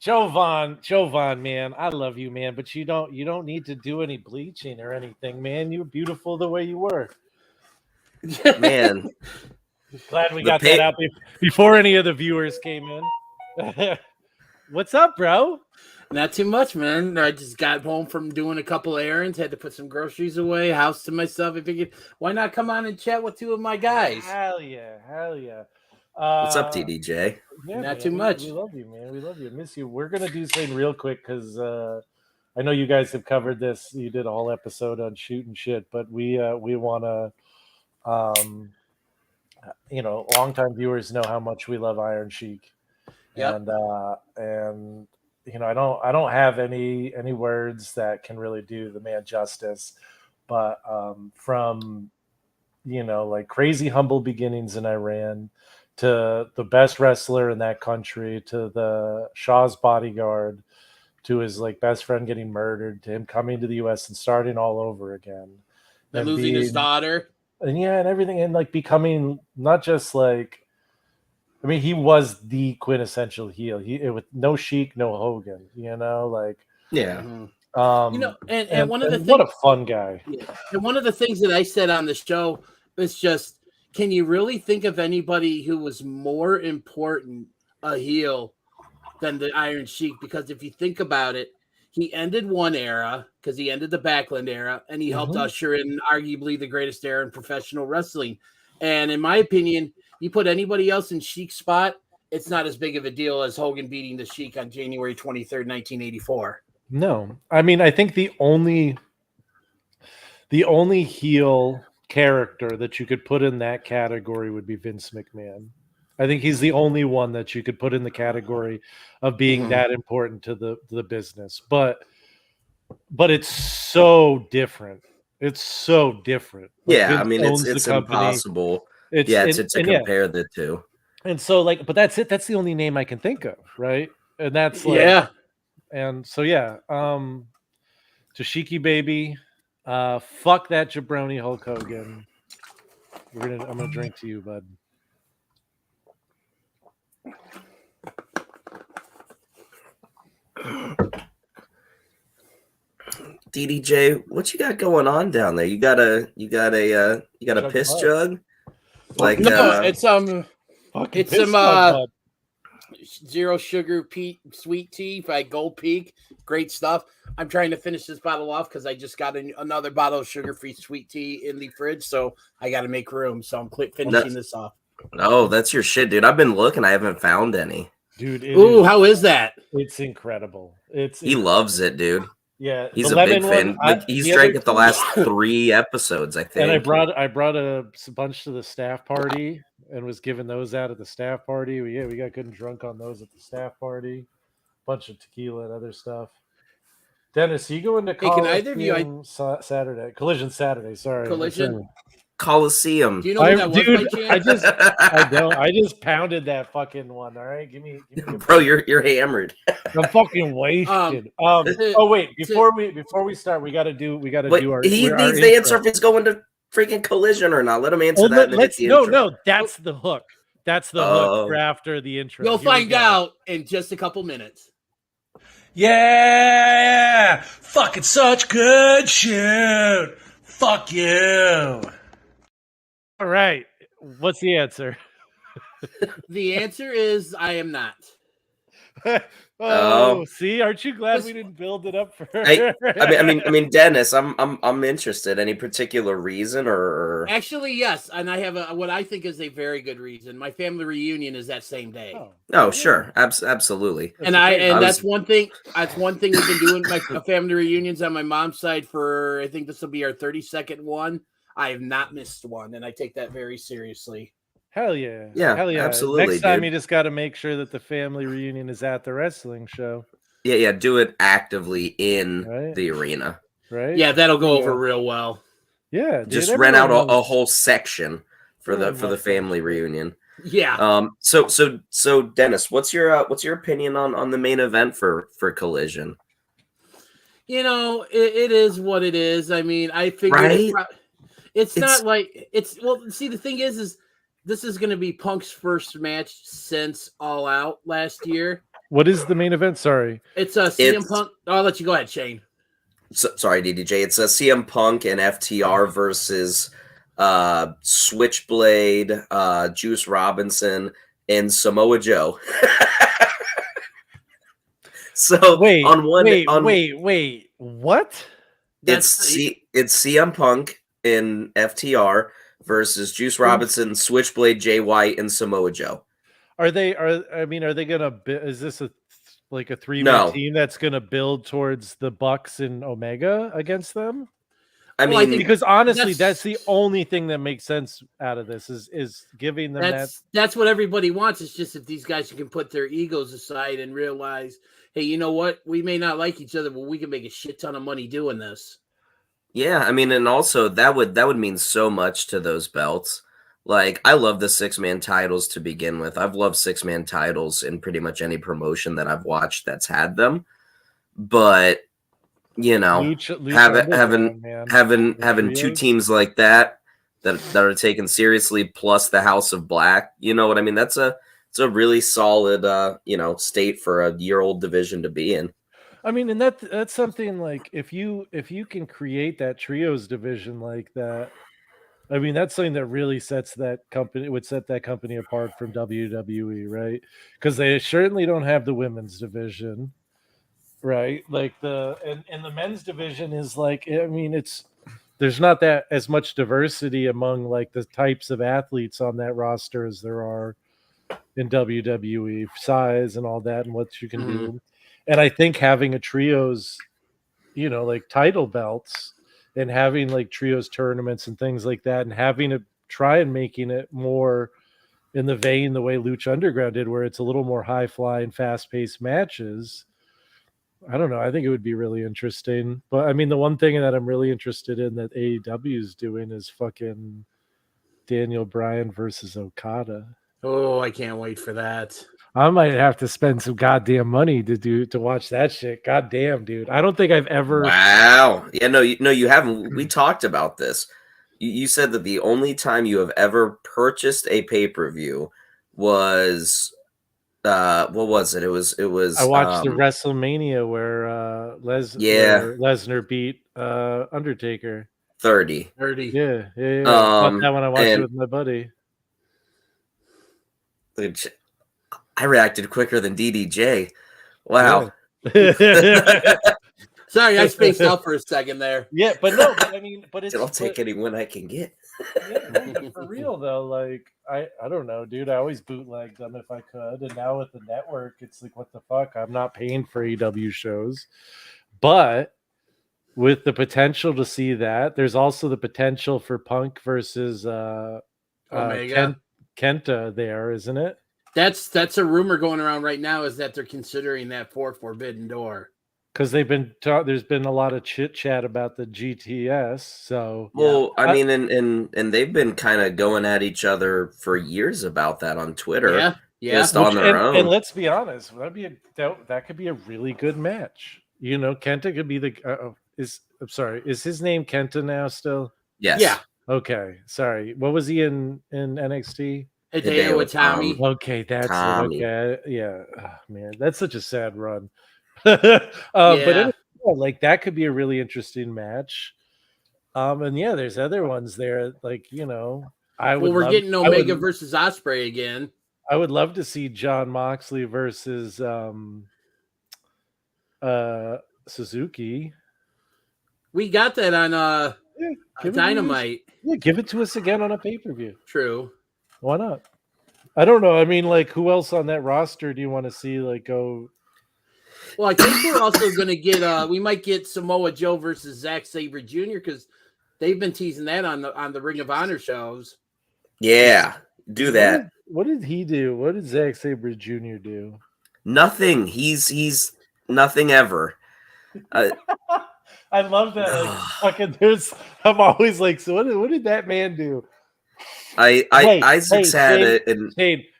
Jovan, man, I love you, man, but you don't need to do any bleaching or anything, man. You're beautiful the way you were. Man, Glad we got that out before any of the viewers came in. What's up, bro? Not too much, man. I just got home from doing a couple errands, had to put some groceries away, house to myself. I figured, why not come on and chat with two of my guys? Hell yeah. What's up, TDJ? Yeah, Not man, too much. We love you, man. We love you. Miss you. We're gonna do something real quick because I know you guys have covered this. You did a whole episode on shooting shit, but we want to, longtime viewers know how much we love Iron Sheik. Yep. And I don't have any words that can really do the man justice, but from like crazy humble beginnings in Iran to the best wrestler in that country, to the Shah's bodyguard, to his like best friend getting murdered, to him coming to the US and starting all over again. And losing his daughter. And and everything, and like becoming not just like, I mean, he was the quintessential heel. With no Sheik, no Hogan, like yeah. And one of the things, what a fun guy. Yeah. And one of the things that I said on the show was just, can you really think of anybody who was more important a heel than the Iron Sheik? Because if you think about it, he ended one era because he ended the Backlund era, and he helped usher in arguably the greatest era in professional wrestling. And in my opinion, you put anybody else in Sheik's spot, it's not as big of a deal as Hogan beating the Sheik on January 23rd, 1984. No, I mean, I think the only heel character that you could put in that category would be Vince McMahon. I think he's the only one that you could put in the category of being that important to the business. But it's so different. It's so different. Yeah, I mean, it's impossible. To compare the two. And so, like, but that's it. That's the only name I can think of, right? And that's like, and so Toshiki baby, fuck that jabroni Hulk Hogan. I'm gonna drink to you, bud. DDJ, what you got going on down there? You got a piss jug? Like no, it's some zero sugar sweet tea by Gold Peak. Great stuff. I'm trying to finish this bottle off because I just got another bottle of sugar-free sweet tea in the fridge, so I got to make room. So I'm finishing this off. Oh, that's your shit, dude. I've been looking. I haven't found any. Dude, how is that? It's incredible. He loves it, dude. Yeah, he's a big fan. He's drank it the last 3 episodes, I think. And I brought a bunch to the staff party and was giving those out at the staff party. We got good and drunk on those at the staff party. Bunch of tequila and other stuff. Dennis, you going to Saturday? Collision Saturday. Sorry, Collision. Coliseum. Do you know who that was? I just pounded that fucking one. All right, give me bro, you're hammered. I'm fucking wasted. Oh wait, before we start, we gotta do our. He needs the answer if it's going to freaking Collision or not. Let him answer that. No, that's the hook. That's the hook for after the intro. You'll find out in just a couple minutes. Yeah, fucking such good shit. Fuck you. All right. What's the answer? The answer is I am not. See, aren't you glad we didn't build it up for her? I mean, Dennis, I'm interested. Any particular reason or? Actually, yes, and I have what I think is a very good reason. My family reunion is that same day. Oh, sure, absolutely. And that's one thing. That's one thing we've been doing. My family reunions on my mom's side for I think this will be our 32nd one. I have not missed one, and I take that very seriously. Hell yeah. Yeah, hell yeah. Absolutely. Next time you just got to make sure that the family reunion is at the wrestling show. Yeah. Do it actively in the arena. Right. Yeah, that'll go over real well. Yeah. Just rent out a whole section for the family reunion. Yeah. So Dennis, what's your opinion on the main event for Collision? It is what it is. I mean, I figured it's not like it's see, the thing is this is going to be Punk's first match since All Out last year. What is the main event? Sorry. It's a CM Punk. I'll let you go ahead, Shane. Sorry, DDJ. It's a CM Punk and FTR versus Switchblade, Juice Robinson, and Samoa Joe. So Wait, on one, wait. What? It's CM Punk and FTR versus Juice Robinson, Switchblade, Jay White, and Samoa Joe. Are they gonna? Is this a 3-man No. team that's gonna build towards the Bucks and Omega against them? I mean, because honestly, that's the only thing that makes sense out of this is giving them that's what everybody wants. It's just if these guys can put their egos aside and realize, hey, you know what? We may not like each other, but we can make a shit ton of money doing this. Yeah, I mean, and also that would mean so much to those belts. Like, I love the 6-man titles to begin with. I've loved 6-man titles in pretty much any promotion that I've watched that's had them. But you know, having two teams like that are taken seriously, plus the House of Black. You know what I mean? It's a really solid state for a year-old division to be in. I mean, and that's something like if you can create that trios division like that, I mean, that's something that really set that company apart from WWE, right? Because they certainly don't have the women's division, right? Like the men's division is like, I mean, there's not that as much diversity among like the types of athletes on that roster as there are in WWE, size and all that, and what you can do. And I think having a trios, like title belts and having like trios tournaments and things like that, and having to try and making it more in the vein the way Lucha Underground did, where it's a little more high flying, fast paced matches. I don't know. I think it would be really interesting. But I mean, the one thing that I'm really interested in that AEW is doing is fucking Daniel Bryan versus Okada. Oh, I can't wait for that. I might have to spend some goddamn money to watch that shit. Goddamn, dude. I don't think I've ever. Wow. Yeah, no, you haven't. We talked about this. You said that the only time you have ever purchased a pay-per-view was what was it? It was. I watched the WrestleMania where Lesnar beat Undertaker. 30. Yeah. That when I watched it with my buddy. I reacted quicker than DDJ. Wow. Yeah. Sorry, I spaced out for a second there. Yeah, but no, I mean, I'll take any win I can get. Yeah, for real though, like I don't know, dude. I always bootleg them if I could, and now with the network, it's like, what the fuck? I'm not paying for AEW shows, but with the potential to see that, there's also the potential for Punk versus Omega. Kenta there, isn't it? That's a rumor going around right now, is that they're considering that for Forbidden Door. Because there's been a lot of chit chat about the GTS. So I mean, and they've been kind of going at each other for years about that on Twitter. Yeah. Just on their own. And let's be honest, that could be a really good match. Kenta could be is his name Kenta now still? Yes. Yeah. Okay. Sorry. What was he in NXT? Hideo Itami. Okay, that's Tommy. Okay. Yeah. Oh, man, that's such a sad run. But anyway, like that could be a really interesting match. And yeah, there's other ones there. Like, we're getting Omega versus Ospreay again. I would love to see John Moxley versus Suzuki. We got that on Dynamite. Yeah, give it to us again on a pay-per-view. True. Why not? I don't know. I mean, like, who else on that roster do you want to see like go? Well, I think we're also going to get we might get Samoa Joe versus Zack Sabre Jr. because they've been teasing that on the Ring of Honor shows. Yeah, do that. What did he do? What did Zack Sabre Jr. do? Nothing. He's nothing ever. I love that. Like, fucking, I'm always like, so what did that man do? Isaac's had it, and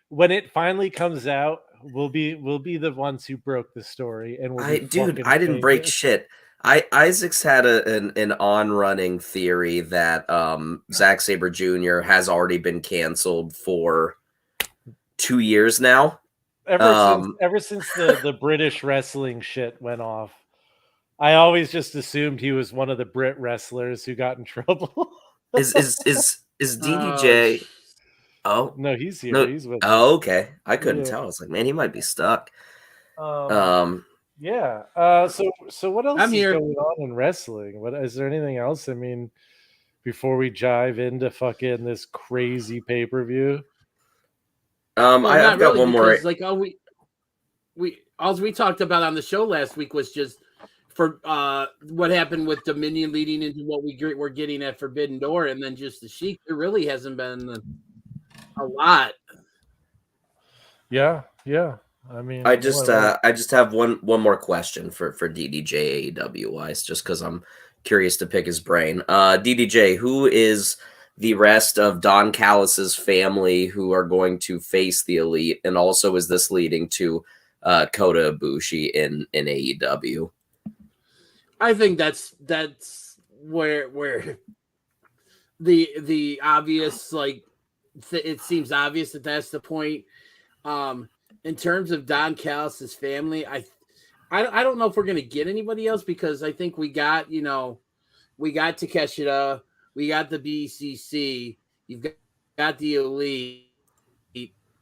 when it finally comes out, we'll be the ones who broke the story. And I didn't break shit. Isaac's had an on-running theory that Zack Sabre Jr. has already been canceled for 2 years now. ever since the British wrestling shit went off, I always just assumed he was one of the Brit wrestlers who got in trouble. is Oh, DDJ? Oh No, he's here. no. He's with us. Oh, okay. I couldn't Yeah. tell. I was like, man, he might be stuck. Um, yeah. So what else I'm is here. going on in wrestling? What is there anything else? I mean, before we dive into fucking this crazy pay-per-view. Well, I've got one more. because like all we talked about on the show last week was just for what happened with Dominion leading into what we're getting at Forbidden Door, and then just the Sheik. There really hasn't been a lot. Yeah. I mean, I just have one more question for DDJ AEW wise, just because I'm curious to pick his brain. DDJ, who is the rest of Don Callis's family who are going to face the Elite, and also is this leading to Kota Ibushi in AEW? I think that's where the obvious, like it seems obvious that that's the point. In terms of Don Callis's family, I don't know if we're gonna get anybody else, because I think we got Takeshita, we got the BCC, you've got the Elite,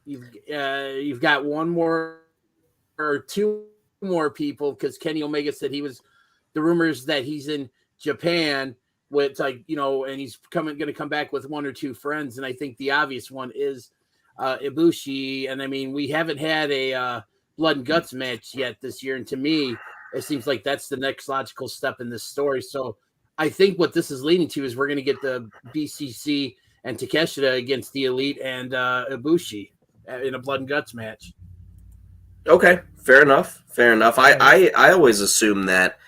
you've got one more or two more people, because Kenny Omega said the rumors that he's in Japan with, like, and he's going to come back with one or two friends, and I think the obvious one is Ibushi. And I mean, we haven't had a blood and guts match yet this year, and to me, it seems like that's the next logical step in this story. So I think what this is leading to is we're going to get the BCC and Takeshita against the Elite and Ibushi in a blood and guts match. Okay, fair enough. I always assumed that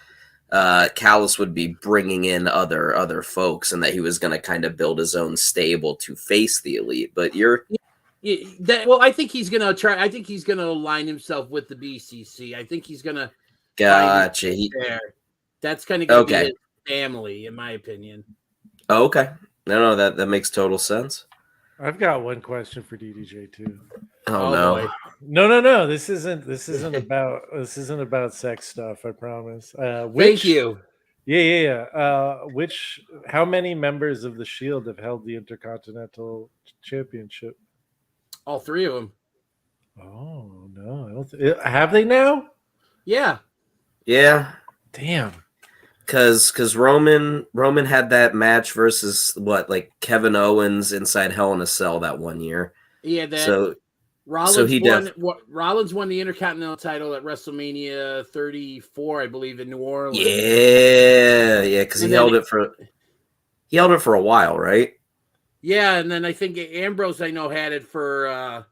Callis would be bringing in other folks, and that he was going to kind of build his own stable to face the Elite. But I think he's going to try. I think he's going to align himself with the BCC. I think he's going to. Gotcha. That's kind of going to be his family, in my opinion. Oh, okay. No, that makes total sense. I've got one question for DDJ too. Oh no. Boy. No. This isn't about sex stuff. I promise. Thank you. Yeah. How many members of the Shield have held the Intercontinental Championship? All three of them. Oh no, I don't. Have they now? Yeah. Yeah. Damn. Because Roman had that match versus Kevin Owens inside Hell in a Cell that one year. Yeah, that. So Rollins won the Intercontinental title at WrestleMania 34, I believe, in New Orleans. Yeah, because he held it for a while, right? Yeah, and then I think Ambrose, I know, had it for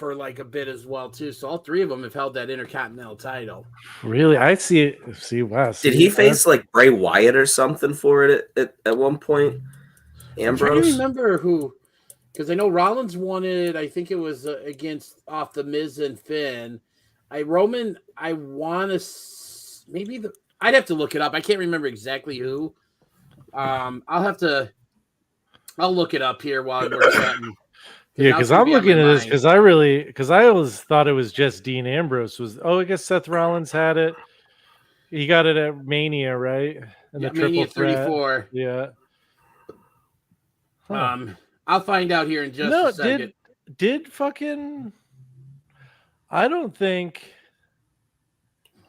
like a bit as well too. So all three of them have held that Intercontinental title. Really, I see it. Wow. Did he face Bray Wyatt or something for it at one point? Ambrose. I'm trying to remember who, because I know Rollins won it. I think it was against the Miz and Finn. Roman. I want to maybe I'd have to look it up. I can't remember exactly who. I'll look it up here while we're chatting. Yeah, because I'm looking at this because I always thought it was just Dean Ambrose I guess Seth Rollins had it. He got it at Mania, right? And the Mania 34. Yeah. Huh. I'll find out here in just a second. Did fucking? I don't think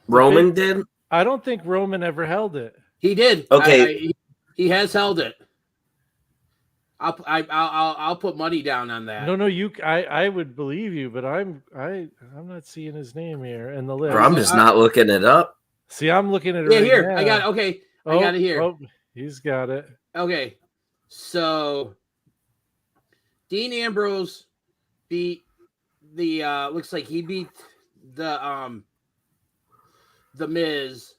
Roman did. I don't think Roman ever held it. He did. Okay, he has held it. I'll put money down on that. No, I would believe you, but I'm not seeing his name here in the list. Bro, I'm just not looking it up. See, I'm looking at it. Yeah, right here. now. I got it here. Oh, he's got it. Okay. So Dean Ambrose beat the looks like he beat the Miz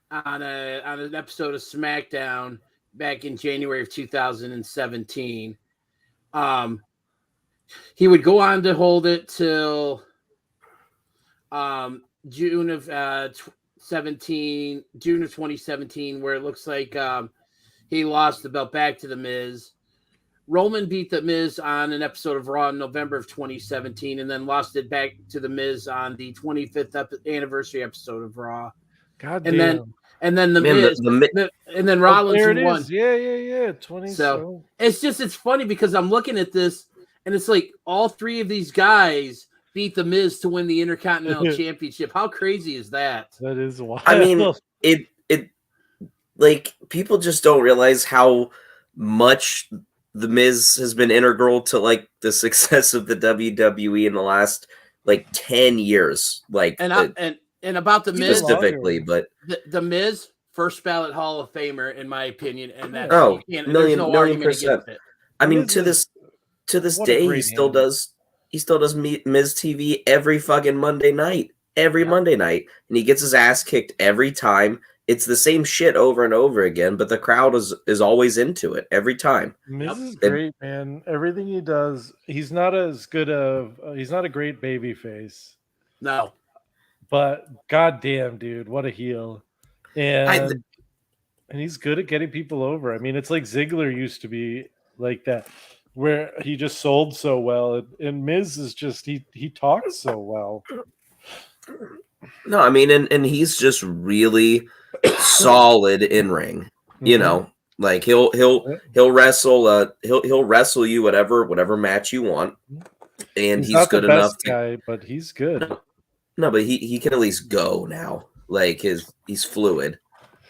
on an episode of SmackDown back in January of 2017. He would go on to hold it till June of 2017, where it looks like he lost the belt back to the Miz. Roman beat the Miz on an episode of Raw in November of 2017, and then lost it back to the Miz on the 25th anniversary episode of Raw. God And damn. then the Man, Miz, and then Rollins there it won. is. Yeah. 20. So it's funny because I'm looking at this, and it's like all three of these guys beat the Miz to win the Intercontinental Championship. How crazy is that? That is wild. I mean, it like people just don't realize how much the Miz has been integral to like the success of the WWE in the last like 10 years. Like and about the Miz specifically, but the Miz first ballot Hall of Famer in my opinion, and that million percent. I mean, to this day, he still does Miz TV every fucking Monday night, Monday night, and he gets his ass kicked every time. It's the same shit over and over again, but the crowd is always into it every time. Miz is great, man. Everything he does, he's not as good he's not a great baby face. No. But goddamn, dude, what a heel. And he's good at getting people over. I mean, it's like Ziggler used to be like that, where he just sold so well. And Miz is just he talks so well. No, I mean, and he's just really solid in ring. You know, like he'll wrestle he'll wrestle you whatever match you want, and he's not good the best enough guy, but he's good. No, but he can at least go now. Like he's fluid.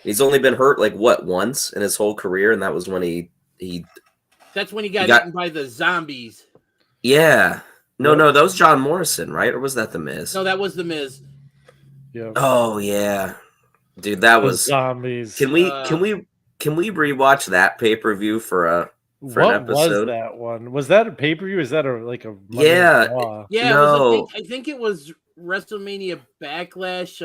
He's only been hurt like once in his whole career, and that was when he That's when he got eaten by the zombies. Yeah. No, that was John Morrison, right? Or was that the Miz? No, that was the Miz. Yeah. Oh yeah. Dude, that was zombies. Can we rewatch that pay-per-view for an episode? What was that one? Was that a pay-per-view? Is that a Monday Yeah. Raw? Yeah, no. I think it was WrestleMania Backlash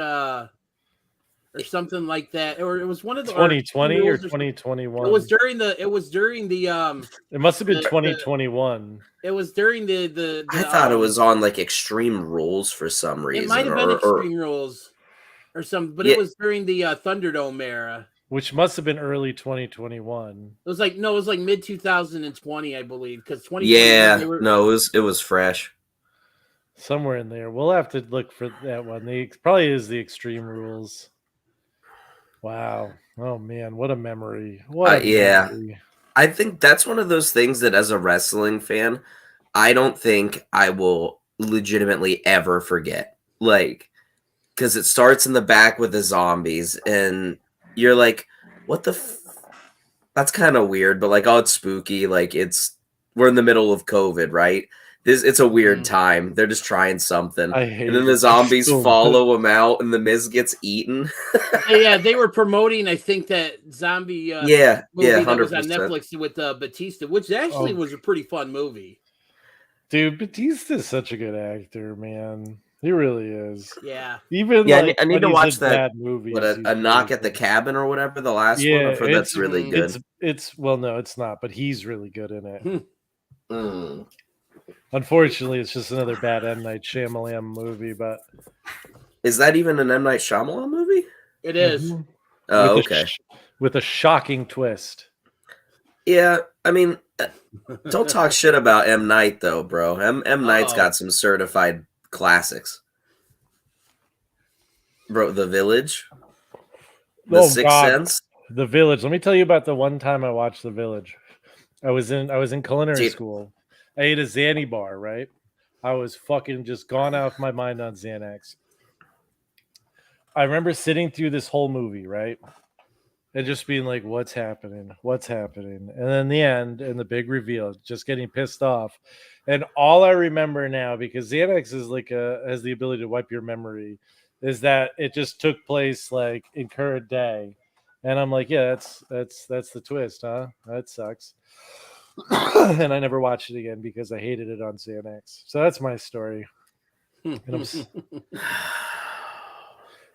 or something like that. Or it was one of the 2020 or 2021. It was during the It must have been 2021. It was during the I thought it was on like Extreme Rules for some reason. It might have been Extreme Rules or something, but it was during the Thunderdome era. Which must have been early 2021. It was like mid 2020, I believe, because 2020. Yeah, it was fresh. Somewhere in there. We'll have to look for that one. Probably is the Extreme Rules. Wow. Oh man, what a memory. Memory. I think that's one of those things that as a wrestling fan, I don't think I will legitimately ever forget. Like, because it starts in the back with the zombies, and you're like, what the that's kind of weird, but like, oh, it's spooky. Like we're in the middle of COVID, right? It's a weird time. They're just trying something. And then the zombies follow him out, and the Miz gets eaten. Yeah, they were promoting, I think, that zombie movie 100%. that was on Netflix with Batista, which actually was a pretty fun movie. Dude, Batista's such a good actor, man. He really is. Yeah. Even I need to watch that movie. A Knock at the Cabin or whatever, the last one. I've heard that's really good. It's no, it's not, but he's really good in it. Mm. Unfortunately, it's just another bad M. Night Shyamalan movie, but is that even an M. Night Shyamalan movie? It is. Mm-hmm. Oh, okay. With a shocking twist. Yeah, I mean, don't talk shit about M. Night though, bro. M. Night's got some certified classics. Bro, The Village, The Sixth Sense. The Village. Let me tell you about the one time I watched The Village. I was in culinary school. I ate a Xanny bar, right? I was fucking just gone out of my mind on Xanax. I remember sitting through this whole movie, right? And just being like, what's happening? What's happening? And then the end and the big reveal, just getting pissed off. And all I remember now, because Xanax is has the ability to wipe your memory, is that it just took place like in current day. And I'm like, yeah, that's the twist, huh? That sucks. And I never watched it again because I hated it on Xanax. So that's my story.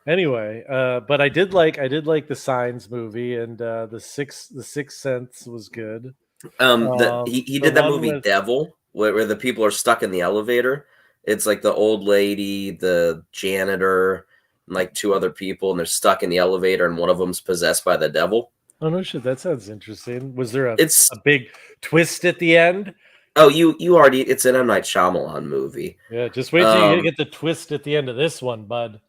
Anyway, but I did like the Signs movie, and the Sixth Sense was good. He did that movie Devil, where the people are stuck in the elevator. It's like the old lady, the janitor, and like two other people, and they're stuck in the elevator, and one of them's possessed by the devil. Oh no shit, that sounds interesting. Was there a It's big twist at the end? oh, you already. It's an M Night Shyamalan movie. Yeah, just wait till you get the twist at the end of this one, bud.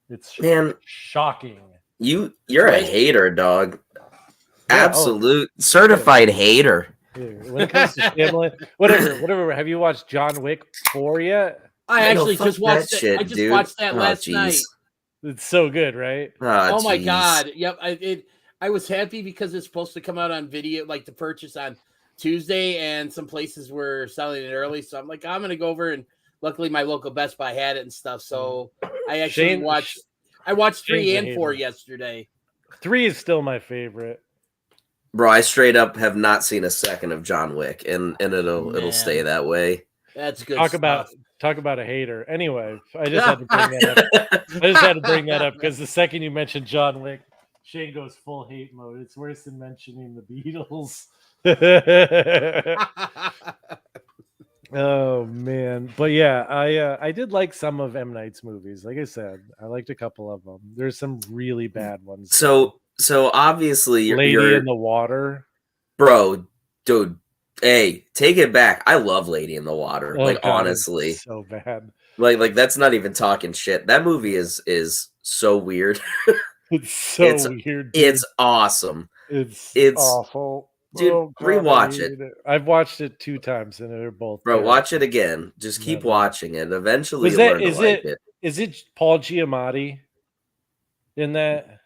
It's Man, shocking. you're a hater, dog. Yeah, Absolute certified hater. When it comes to family, whatever. Have you watched John Wick 4 yet? I actually fuck just watched that it. shit, I just dude. watched that Oh, last jeez. night. It's so good, right? Oh my jeez. god! Yep. I was happy because it's supposed to come out on video, like to purchase on Tuesday, and some places were selling it early. So I'm like, I'm gonna go over, and luckily my local Best Buy had it and stuff. So I actually watched. I watched 3 and 4 yesterday. 3 is still my favorite. Bro, I straight up have not seen a second of John Wick, and it'll stay that way. That's good. Talk about a hater. Anyway, I just had to bring that up. I just had to bring that up because the second you mentioned John Wick, Shane goes full hate mode. It's worse than mentioning the Beatles. Oh man, but yeah, I did like some of M. Night's movies. Like I said, I liked a couple of them. There's some really bad ones. So obviously you're in the Water, bro, dude. Hey, take it back. I love Lady in the Water. Oh, like God, honestly, so bad. Like that's not even talking shit. That movie is so weird. It's so weird. Dude. It's awesome. It's awful. Dude, God, rewatch it. I've watched it 2 times and they're both. Bro, watch it again. Just keep watching it. Eventually, you'll learn to like it. Is it Paul Giamatti in that?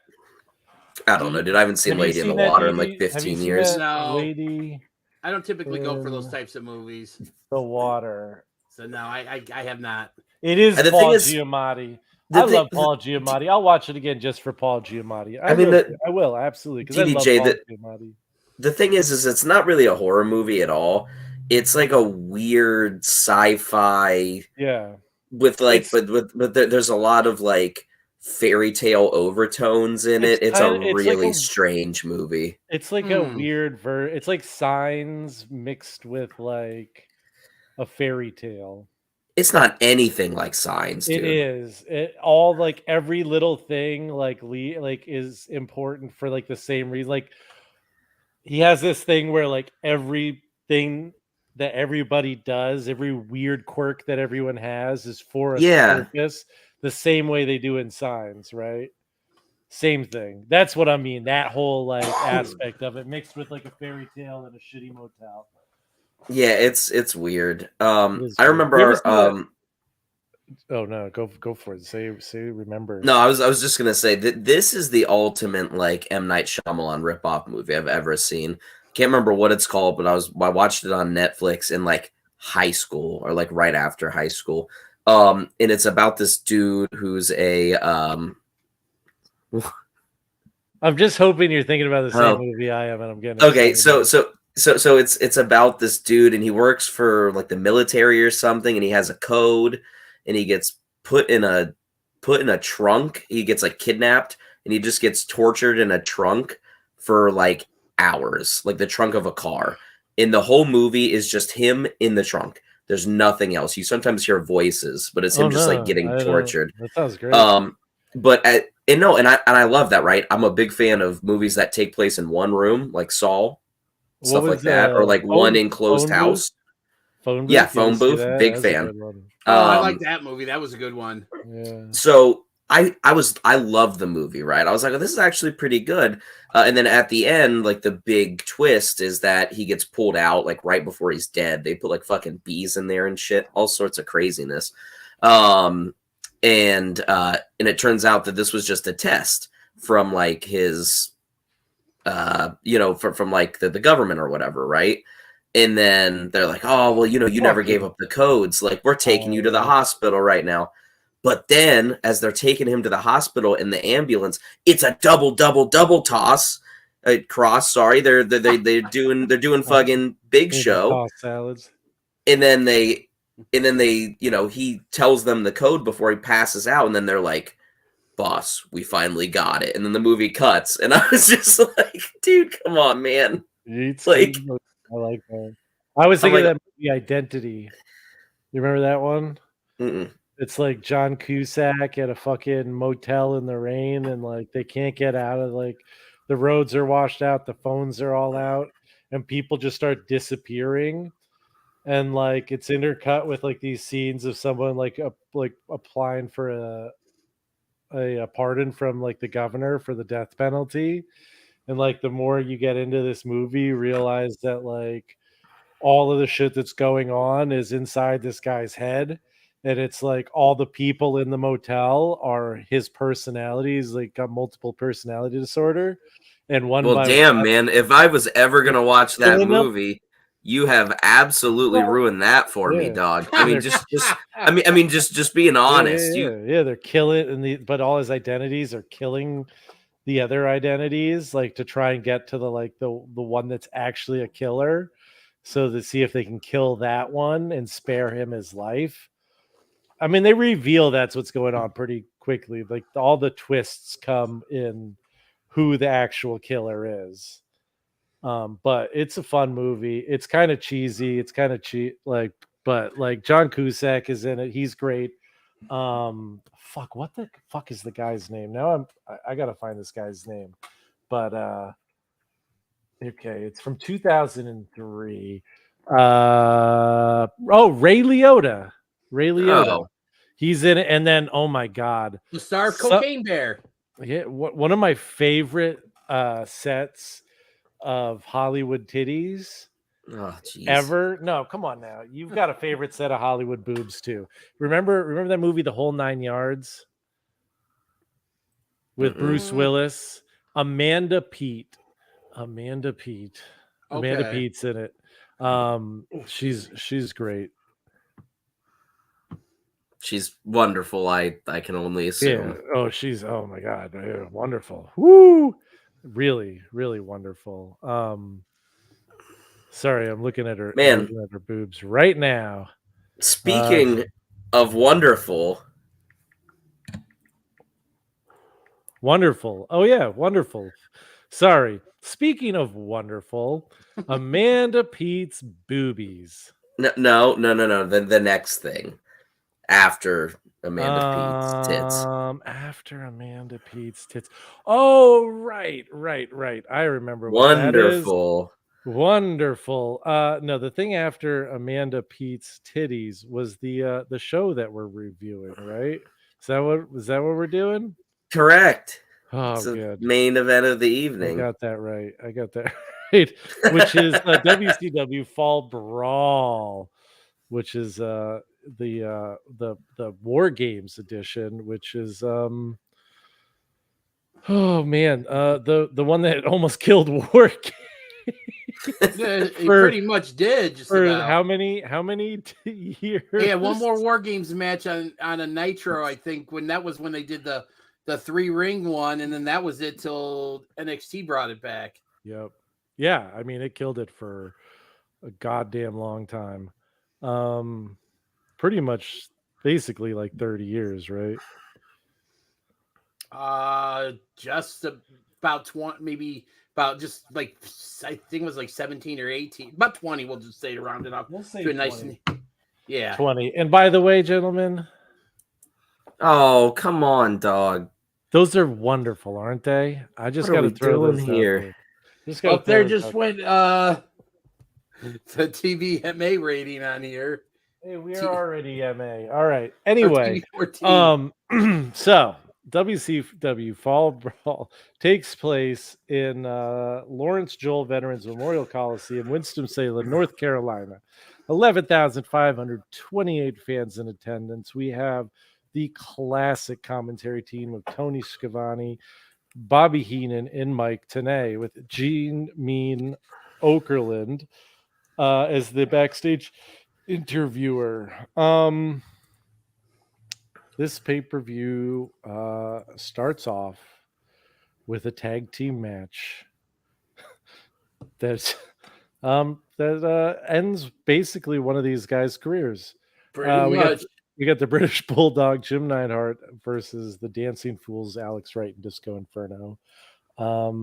I don't know, dude. I haven't seen Lady in the Water in like 15 years. No, Lady. I don't typically go for those types of movies. The Water. So no, I have not. It is Paul Giamatti. I love Paul Giamatti. I'll watch it again just for Paul Giamatti. I will absolutely because I love Paul Giamatti. The thing is it's not really a horror movie at all. It's like a weird sci-fi. Yeah. With like, but there's a lot of like fairy tale overtones in it. It's a really strange movie. It's like a weird it's like Signs mixed with like a fairy tale. It's not anything like Signs, dude. It is. It all like every little thing like is important for like the same reason. Like he has this thing where like everything that everybody does, every weird quirk that everyone has is for a purpose, the same way they do in Signs, right? Same thing. That's what I mean. That whole like aspect of it mixed with like a fairy tale and a shitty motel. Yeah, it's weird. I remember oh no, go for it. Say remember. No, I was just gonna say that this is the ultimate like M. Night Shyamalan ripoff movie I've ever seen. Can't remember what it's called, but I watched it on Netflix in like high school or like right after high school. And it's about this dude who's a I'm just hoping you're thinking about the same movie I am, and I'm getting okay. So it's about this dude, and he works for like the military or something, and he has a code, and he gets put in a trunk. He gets like kidnapped, and he just gets tortured in a trunk for like hours, like the trunk of a car. And the whole movie is just him in the trunk. There's nothing else. You sometimes hear voices, but it's him like getting tortured. That sounds great. And I love that, right? I'm a big fan of movies that take place in one room, like Saw, stuff like that, or like one enclosed house. Phone booth? Yeah, Phone Booth. Big fan. I like that movie. That was a good one. Yeah. So I loved the movie, right? I was like, oh, this is actually pretty good. And then at the end, like the big twist is that he gets pulled out like right before he's dead. They put like fucking bees in there and shit, all sorts of craziness. And it turns out that this was just a test from like his, from like the government or whatever, right? And then they're like, oh, well, you never gave up the codes. Like, we're taking you to the hospital right now. But then as they're taking him to the hospital in the ambulance, it's a double toss. Cross, sorry. They're doing fucking Big Show. Salads. And then they, he tells them the code before he passes out, and then they're like, boss, we finally got it. And then the movie cuts. And I was just like, dude, come on, man. Like, I like that. I was thinking of that movie Identity. You remember that one? Mm-mm. It's like John Cusack at a fucking motel in the rain, and like they can't get out of like the roads are washed out, the phones are all out, and people just start disappearing. And like it's intercut with like these scenes of someone like applying for a pardon from like the governor for the death penalty. And like the more you get into this movie, you realize that like all of the shit that's going on is inside this guy's head. And it's like all the people in the motel are his personalities, like got multiple personality disorder. And one Well, by damn, one, man. If I was ever gonna watch that killing them. movie, you have absolutely Well, ruined that for me, yeah. dog. I mean, just being honest. Yeah, they're killing, but all his identities are killing the other identities, like to try and get to the one that's actually a killer, so to see if they can kill that one and spare him his life. I mean, they reveal that's what's going on pretty quickly. Like all the twists come in who the actual killer is. But it's a fun movie. It's kind of cheesy. It's kind of cheap, but like John Cusack is in it. He's great. Fuck, what the fuck is the guy's name? Now I gotta find this guy's name. But okay, it's from 2003. Ray Liotta. Ray Liotta. Oh. He's in it, and then oh my god, The star of Cocaine Bear. yeah, one of my favorite sets of Hollywood titties Oh, jeez. ever. No, come on now. You've got a favorite set of Hollywood boobs too. Remember that movie, The Whole Nine Yards, with Bruce Willis, Amanda Peet. Amanda Peet's in it. She's great. She's wonderful. I can only assume. Yeah. Oh my god, wonderful. Woo! Really, really wonderful. Sorry, I'm looking at her. Man. Looking at her boobs right now. Speaking of wonderful. Wonderful. Oh yeah, wonderful. Sorry. Speaking of wonderful, Amanda Peet's boobies. No. The next thing after Amanda Peet's tits. After Amanda Peet's tits. Oh, right. I remember what that is. Wonderful. No, the thing after Amanda Peet's titties was the show that we're reviewing, right? Is that what we're doing? Correct. Oh, it's the good. Main event of the evening. I got that right. Which is WCW Fall Brawl, which is the War Games edition, which is oh man, the one that almost killed War Games. Yeah, it pretty much did. Just for about. how many years? Yeah, one more War Games match on a Nitro, I think, when they did the 3-ring one, and then that was it till NXT brought it back. Yep. Yeah, I mean, it killed it for a goddamn long time. Pretty much, basically, like 30 years, right? Just about 20, maybe about just like I think it was like 17 or 18, about 20. We'll just say to round it up. We'll say to 20. A nice, yeah, 20. And by the way, gentlemen, oh come on, dog. Those are wonderful, aren't they? I just got to throw those here. Up there just went the TVMA rating on here. Hey, we are already MA. All right. Anyway, so WCW Fall Brawl takes place in Lawrence Joel Veterans Memorial Coliseum, Winston-Salem, North Carolina. 11,528 fans in attendance. We have the classic commentary team of Tony Schiavone, Bobby Heenan, and Mike Tenay, with Gene Mean Okerlund as the backstage interviewer. This pay-per-view starts off with a tag team match that ends basically one of these guys' careers. Pretty much. We got the British Bulldog Jim Neidhart versus the Dancing Fools Alex Wright and Disco Inferno.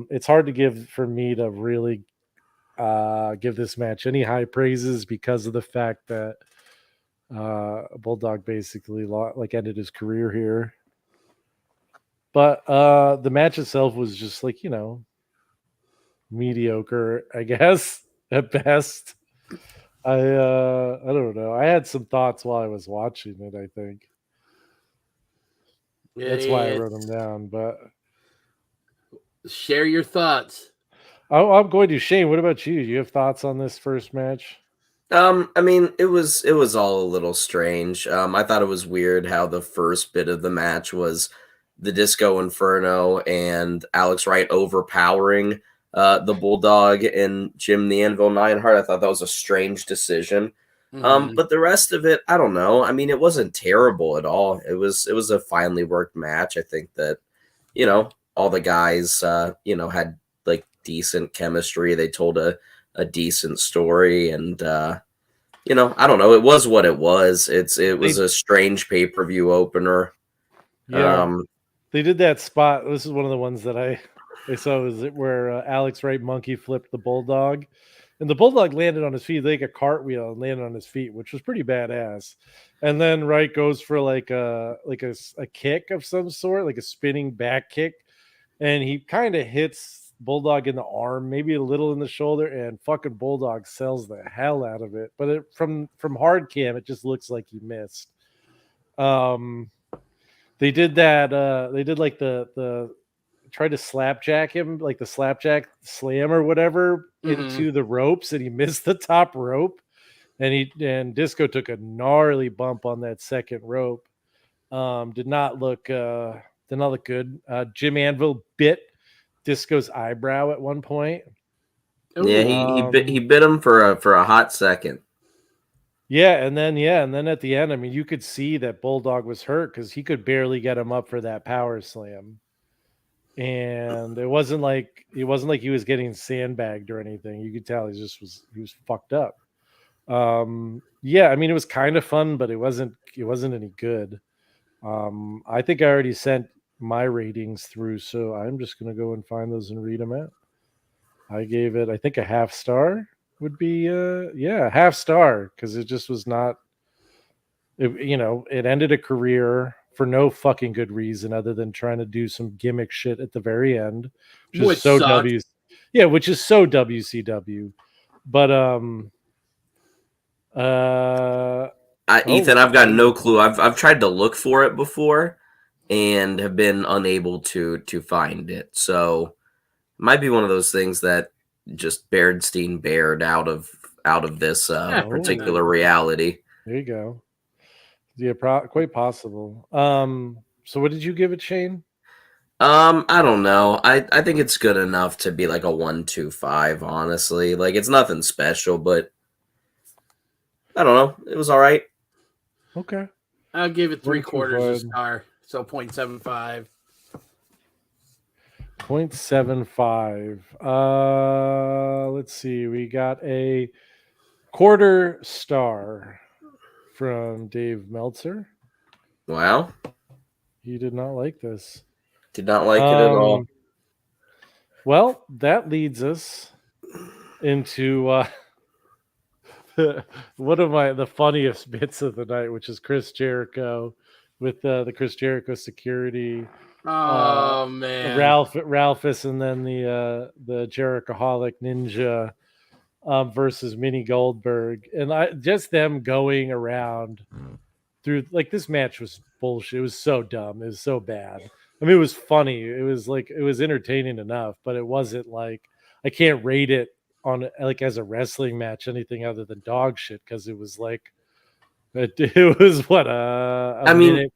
It's hard to give for me to really give this match any high praises because of the fact that Bulldog basically ended his career here. But the match itself was just like, mediocre, I guess, at best. I don't know. I had some thoughts while I was watching it, I think. That's why I wrote them down. But share your thoughts. I'm going to Shane. What about you? Do you have thoughts on this first match? I mean, it was all a little strange. I thought it was weird how the first bit of the match was the Disco Inferno and Alex Wright overpowering the Bulldog and Jim the Anvil Neidhart. I thought that was a strange decision. But the rest of it, I don't know. I mean, it wasn't terrible at all. It was a finely worked match. I think that, all the guys, had like decent chemistry. They told a decent story, and I don't know. It was what it was. It was a strange pay-per-view opener. Yeah, they did that spot. This is one of the ones that I saw, was it where Alex Wright monkey flipped the Bulldog, and the Bulldog landed on his feet like a cartwheel and landed on his feet, which was pretty badass. And then Wright goes for like a kick of some sort, like a spinning back kick, and he kind of hits Bulldog in the arm, maybe a little in the shoulder, and fucking Bulldog sells the hell out of it. But from hard cam, it just looks like he missed. They did that. They did like the tried to slapjack him, like the slapjack slam or whatever, into the ropes, and he missed the top rope, and Disco took a gnarly bump on that second rope. Did not look good. Jim Anvil bit Disco's eyebrow at one point. Yeah, he bit him for a hot second. Yeah, and then at the end, I mean, you could see that Bulldog was hurt because he could barely get him up for that power slam, and it wasn't like he was getting sandbagged or anything. You could tell he was fucked up. Yeah, I mean, it was kind of fun, but it wasn't any good. I think I already sent my ratings through, so I'm just gonna go and find those and read them out. I gave it, I think, a half star would be a half star, because it just was not it ended a career for no fucking good reason other than trying to do some gimmick shit at the very end, which is so which is so WCW. But Ethan, I've got no clue. I've tried to look for it before and have been unable to find it. So it might be one of those things that just Bernstein bared out of this particular reality. There you go. Yeah, quite possible. So what did you give it, Shane? I don't know. I think it's good enough to be like a 1.25, honestly. Like, it's nothing special, but I don't know. It was all right. Okay. I'll give it 3/4 a star. So 0.75. 0.75. Let's see. We got a quarter star from Dave Meltzer. Wow. He did not like this. Did not like it at all. Well, that leads us into one of the funniest bits of the night, which is Chris Jericho with the Chris Jericho security. Oh man, Ralphus, and then the Jerichoholic Ninja versus Minnie Goldberg, and just them going around through, like, this match was bullshit. It was so dumb. It was so bad. I mean, it was funny. It was entertaining enough, but it wasn't like, I can't rate it on, like, as a wrestling match anything other than dog shit, because it was like it was what a minute,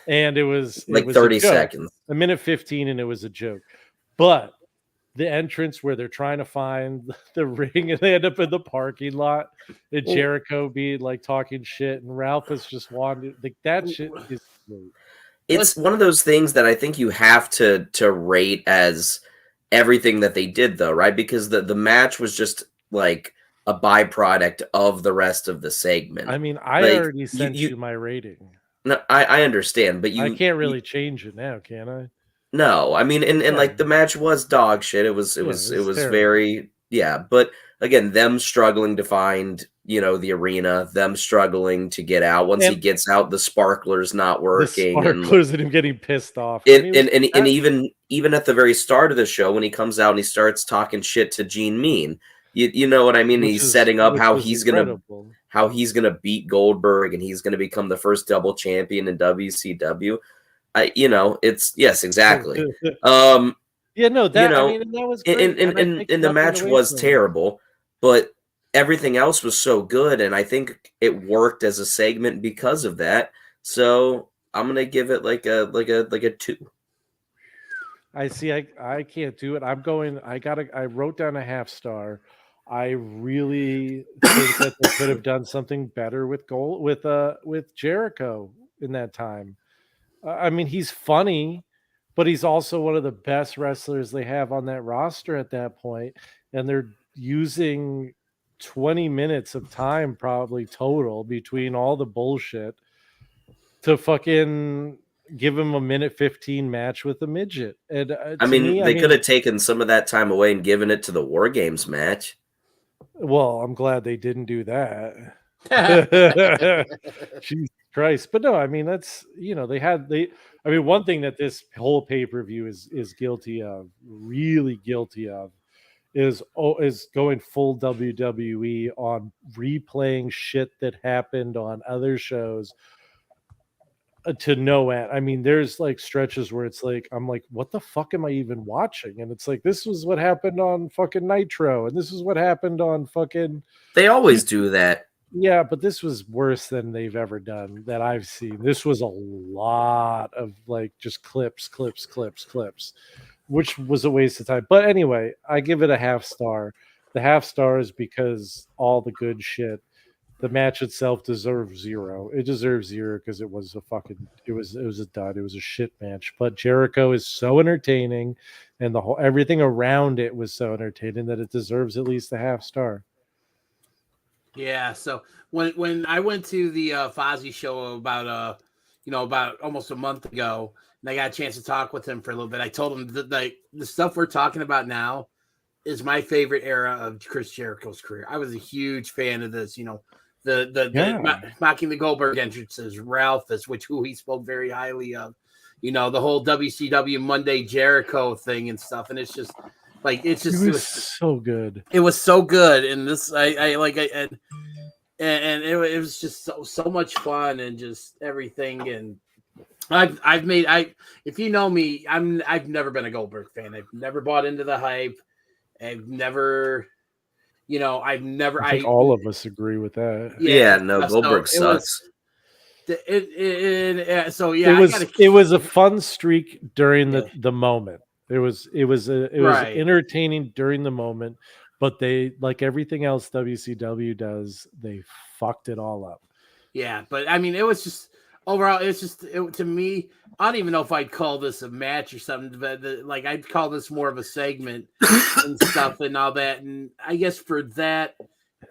and it was like 30 seconds, a minute 15, and it was a joke. But the entrance where they're trying to find the ring and they end up in the parking lot, and Jericho be like talking shit, and Ralph is just wanting, like, that shit is great. It's one of those things that I think you have to rate as everything that they did, though, right? Because the match was just like a byproduct of the rest of the segment. I mean, I already sent you my rating. No, I understand, but I can't really change it now, can I? No, I mean, and like, the match was dog shit. It was very, but again, them struggling to find, the arena, them struggling to get out. Once he gets out, the sparkler's not The working. sparklers and him getting pissed off. And even at the very start of the show, when he comes out and he starts talking shit to Gene Mean, you know what I mean? He's setting up how he's gonna beat Goldberg and he's gonna become the first double champion in WCW. It's yes, exactly. that was great. And the match was terrible, but everything else was so good, and I think it worked as a segment because of that. So I'm gonna give it like a 2. I see. I can't do it. I wrote down a half star. I really think that they could have done something better with Jericho in that time. I mean, he's funny, but he's also one of the best wrestlers they have on that roster at that point, and they're using 20 minutes of time probably total between all the bullshit to fucking give him a minute 15 match with a midget. And they could have taken some of that time away and given it to the War Games match. Well, I'm glad they didn't do that. Jesus Christ. But no, I mean, that's, one thing that this whole pay-per-view is guilty of, really guilty of, is going full WWE on replaying shit that happened on other shows to no end. I mean, there's like stretches where it's like, I'm like, what the fuck am I even watching? And it's like, this was what happened on fucking Nitro, and this is what happened on fucking. They always do that. Yeah, but this was worse than they've ever done that I've seen. This was a lot of like just clips, which was a waste of time. But anyway, I give it a half star. The half star is because all the good shit. The match itself deserves 0. It deserves 0 because it was a dud. It was a shit match. But Jericho is so entertaining, and everything around it was so entertaining that it deserves at least a half star. Yeah. So when I went to the Fozzy show about almost a month ago, and I got a chance to talk with him for a little bit, I told him that the stuff we're talking about now is my favorite era of Chris Jericho's career. I was a huge fan of this, the mocking the Goldberg entrances, Ralphus, who he spoke very highly of, the whole WCW Monday Jericho thing and stuff. And it's just like, it was so good. It was so good. And this, it was just so much fun and just everything. And if you know me, I've never been a Goldberg fan. I've never bought into the hype. I've never, I think all of us agree with that. Goldberg sucks. It was a fun streak during the moment. It was entertaining during the moment, but they, like everything else WCW does, they fucked it all up. Yeah, but I mean, it was just overall, to me, I don't even know if I'd call this a match or something, but I'd call this more of a segment and stuff and all that. And I guess for that,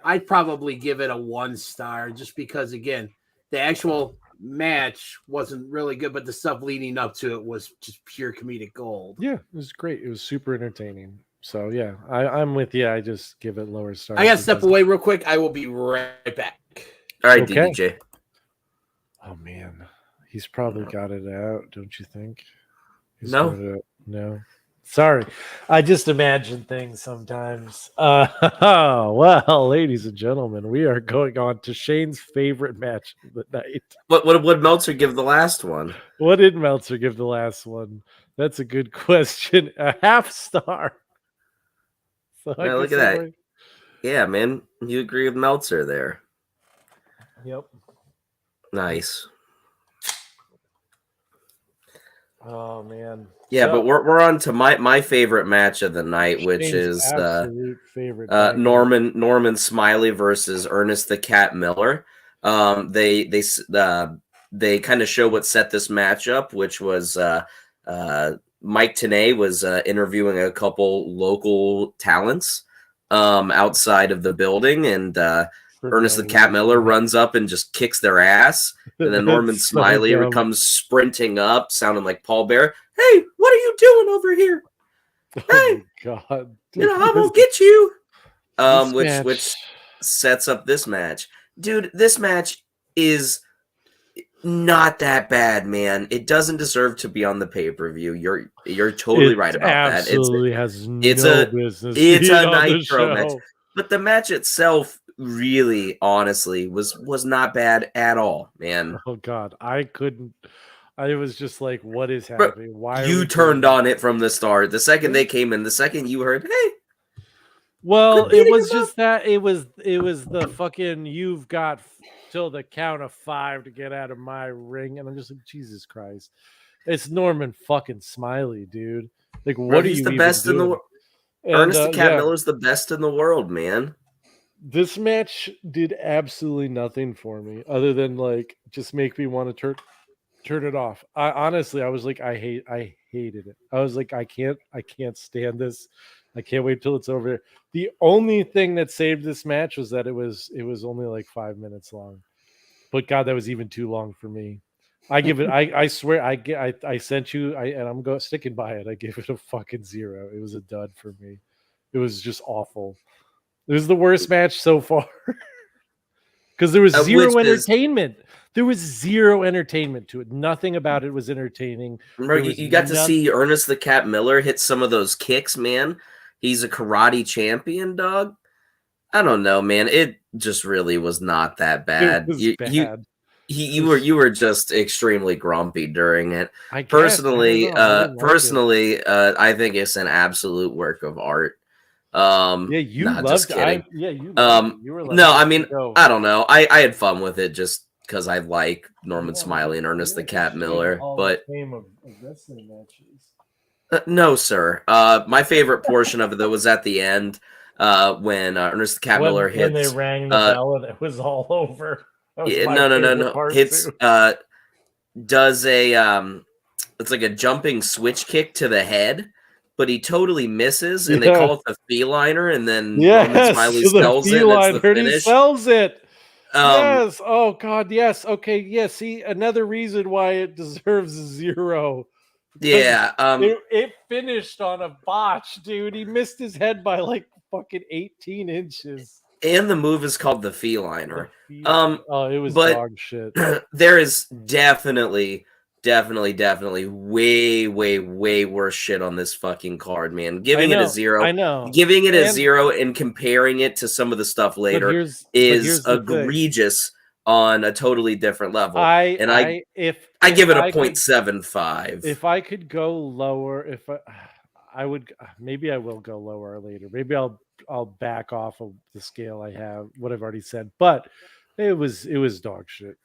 I'd probably give it a 1 star, just because, again, the actual match wasn't really good, but the stuff leading up to it was just pure comedic gold. Yeah, it was great. It was super entertaining. So yeah, I'm with you. I just give it lower star. I gotta step away real quick. I will be right back. All right, okay. DJ. Oh man. He's probably got it out, don't you think? No. Sorry. I just imagine things sometimes. Well, ladies and gentlemen, we are going on to Shane's favorite match of the night. What did Meltzer give the last one? What did Meltzer give the last one? That's a good question. A half star. So yeah, look at that. Yeah, man. You agree with Meltzer there. Yep. Nice. Oh man. Yeah, but we're on to my favorite match of the night, which is favorite Norman Smiley versus Ernest the Cat Miller. They kind of show what set this match up, which was Mike Tenay was interviewing a couple local talents outside of the building, and Ernest the Cat Miller runs up and just kicks their ass. And then Norman Smiley comes sprinting up, sounding like Paul Bear. Hey, what are you doing over here? Hey, God. I'm going to get you. which sets up this match. Dude, this match is not that bad, man. It doesn't deserve to be on the pay-per-view. You're totally right about that. Absolutely has no business. It's being a on the Nitro match. show. But the match itself really, honestly, was not bad at all, man. Oh God, I couldn't. I was just like, "What is Bro, happening? Why?" you turned on it from the start. The second they came in, the second you heard, "Hey." Well, Could be it was good just that it was the fucking you've got till the count of 5 to get out of my ring, and I'm just like, Jesus Christ, it's Norman fucking Smiley, dude. Like, Bro, what are he's you the even best in the doing? world. And, Ernest the Cat yeah, Miller's the best in the world, man. this match did absolutely nothing for me other than like just make me want to turn it off. I honestly, I was like, I hated it. I was like, I can't stand this. I can't wait till it's over. The only thing that saved this match was that it was only like 5 minutes long. But God, that was even too long for me. I give it. I swear. I sent you. And I'm sticking by it. I give it a fucking 0. It was a dud for me. It was just awful. It was the worst match so far because there was zero entertainment. There was zero entertainment to it. Nothing about it was entertaining. Bro, you got to see Ernest the Cat Miller hit some of those kicks, man. He's a karate champion, dog. I don't know, man. It just really was not that bad. You were just extremely grumpy during it. I personally, I think it's an absolute work of art. You loved it. You were like, no, I mean, I don't know. I had fun with it just because I like Norman Smiley and Ernest the Cat Miller, but of wrestling matches. No, sir. My favorite portion of it though was at the end when Ernest the Cat Miller hits. When they rang the bell and it was all over. Yeah, no. Hits does a it's like a jumping switch kick to the head, but he totally misses, and they call it the feliner, and then Norman Smiley sells it. And it's the finish. He sells it. Yes. Oh God. Yes. Okay. Yeah. See, another reason why it deserves a 0. Yeah. It finished on a botch, dude. He missed his head by like fucking 18 inches. And the move is called the feliner. It was dog shit. There is definitely way worse shit on this fucking card, man. Giving it a 0. I know. Giving it a 0 and comparing it to some of the stuff later is egregious on a totally different level. I give it a 0.75. If I could go lower, I would, maybe I will go lower later. Maybe I'll back off of the scale I have, what I've already said, but it was dog shit.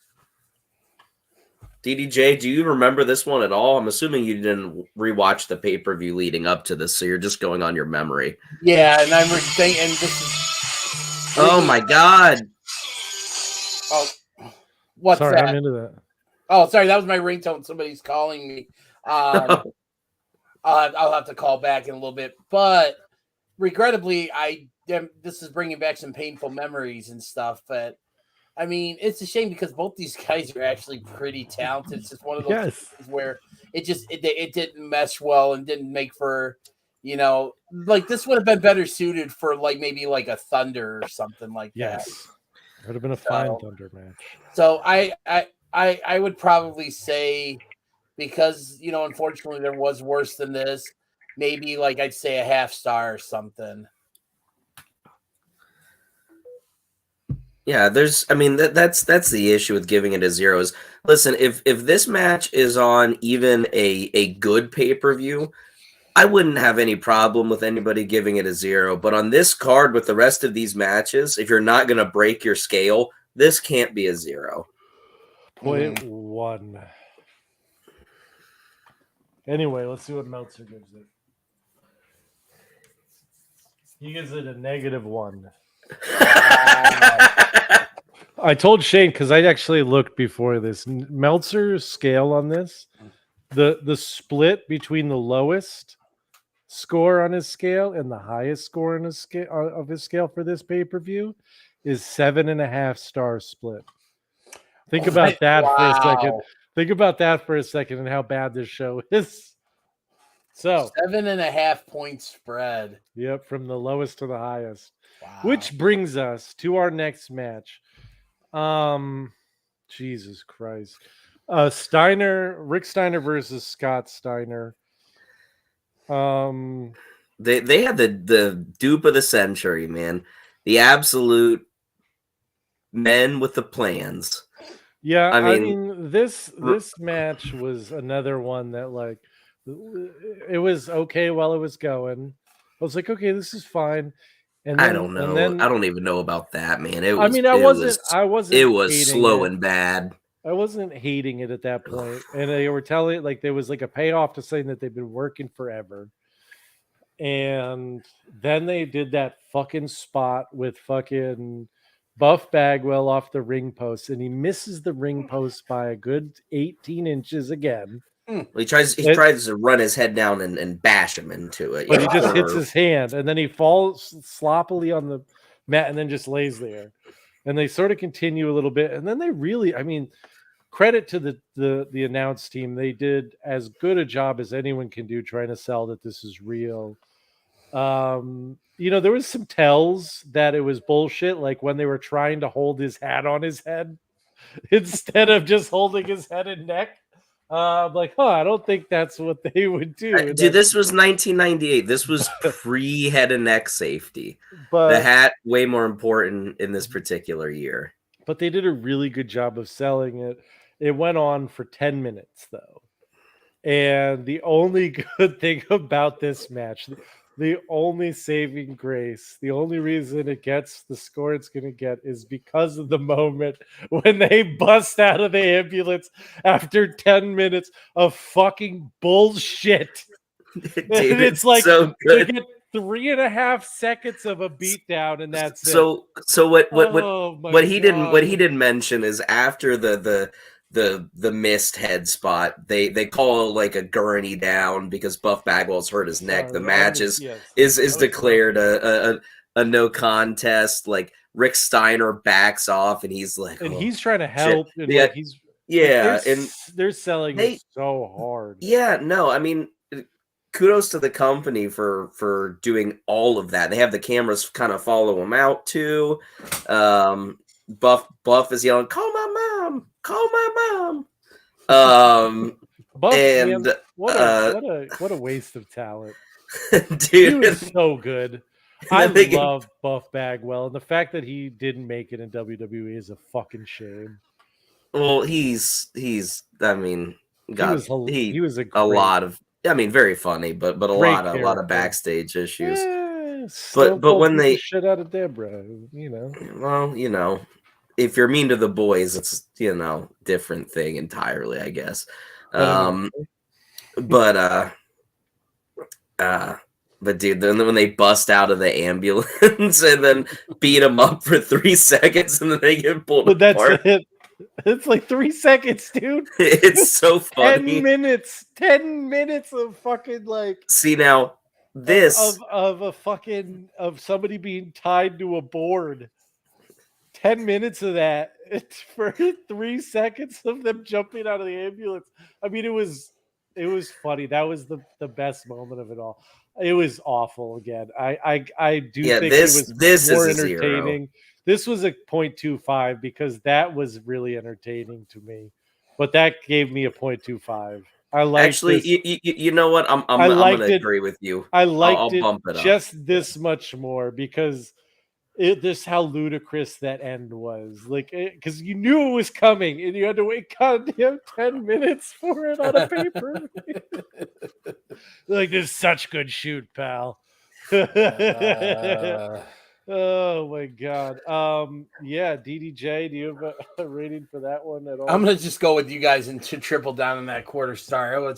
DDJ, do you remember this one at all? I'm assuming you didn't rewatch the pay-per-view leading up to this, so you're just going on your memory. Yeah, and I'm thinking this is. Oh my God! Oh, what's sorry, that? I'm into that. Oh, sorry, that was my ringtone. Somebody's calling me. I'll have to call back in a little bit, but regrettably, this is bringing back some painful memories and stuff. But I mean, it's a shame because both these guys are actually pretty talented. It's just one of those things where it didn't mesh well and didn't make for, like this would have been better suited for like maybe like a Thunder or something like that. It would have been a fine Thunder match. So I would probably say, because unfortunately there was worse than this, maybe like I'd say a 0.5 star or something. Yeah, that's the issue with giving it a 0 is, listen, if this match is on even a good pay-per-view, I wouldn't have any problem with anybody giving it a 0. But on this card with the rest of these matches, if you're not going to break your scale, this can't be a 0. 0.1. Anyway, let's see what Meltzer gives it. He gives it a -1. I told Shane, because I actually looked before this. Meltzer's scale on this, the split between the lowest score on his scale and the highest score on his scale of his scale for this pay-per-view is 7.5 star split. Think about that for a second. Think about that for a second and how bad this show is. So 7.5 point spread. Yep, from the lowest to the highest. Which brings us to our next match. Jesus Christ. Rick Steiner versus Scott Steiner. They had the dupe of the century, man. The absolute men with the plans. Yeah, I I mean, mean this match was another one that like it was okay while it was going. I was like, okay, this is fine. And I then don't know. and then I don't even know about that, man. It I was mean I wasn't hating slow it. and bad. I wasn't hating it at that point. And they were telling like there was like a payoff to saying that they've been working forever. And then they did that fucking spot with fucking Buff Bagwell off the ring post, and he misses the ring post by a good 18 inches again. He tries to run his head down and bash him into it. But he just hits his hand, and then he falls sloppily on the mat and then just lays there. And they sort of continue a little bit, and then they really, I mean, credit to the announce team. They did as good a job as anyone can do trying to sell that this is real. There was some tells that it was bullshit, like when they were trying to hold his hat on his head instead of just holding his head and neck. I'm like, I don't think that's what they would do. Dude, this was 1998. This was pre head and neck safety. But the hat way more important in this particular year. But they did a really good job of selling it. It went on for 10 minutes though. And the only good thing about this match, the only saving grace, the only reason it gets the score it's going to get is because of the moment when they bust out of the ambulance after 10 minutes of fucking bullshit. Dude, and it's like so good. to get 3.5 seconds of a beatdown, and that's so it. So Oh, what he didn't mention is after the missed head spot, they call like a gurney down because Buff Bagwell's hurt his neck. The match is declared a no contest. Like Rick Steiner backs off and he's like, and he's trying to help. Shit. And Yeah, like he's and they're selling it so hard. Yeah, no, I mean, kudos to the company for doing all of that. They have the cameras kind of follow them out too. Buff is yelling, "Call my mom! Call my mom!" Buff, and man, what a waste of talent, dude. He was so good. I love Buff Bagwell, and the fact that he didn't make it in WWE is a fucking shame. Well, he's. I mean, God, he was a lot of. I mean, very funny, but a lot of backstage issues. But when they shit out of Deborah, well, if you're mean to the boys, it's different thing entirely, I guess. But dude, then when they bust out of the ambulance and then beat them up for 3 seconds and then they get pulled apart. That's it. It's like 3 seconds, dude. It's so funny. 10 minutes of fucking like. See now, this of somebody being tied to a board. 10 minutes of that for 3 seconds of them jumping out of the ambulance. I mean, it was funny. That was the best moment of it all. It was awful again. I do think this more is entertaining. This was a 0.25 because that was really entertaining to me. But that gave me a 0.25. I like actually. You know what? I'm gonna agree with you. I liked I'll bump it just up. This much more because this how ludicrous that end was. Like because you knew it was coming and you had to wait goddamn 10 minutes for it on a paper. Like this is such good shoot, pal. Oh my god. Yeah, DDJ, do you have a rating for that one at all? I'm gonna just go with you guys and to triple down on that quarter star.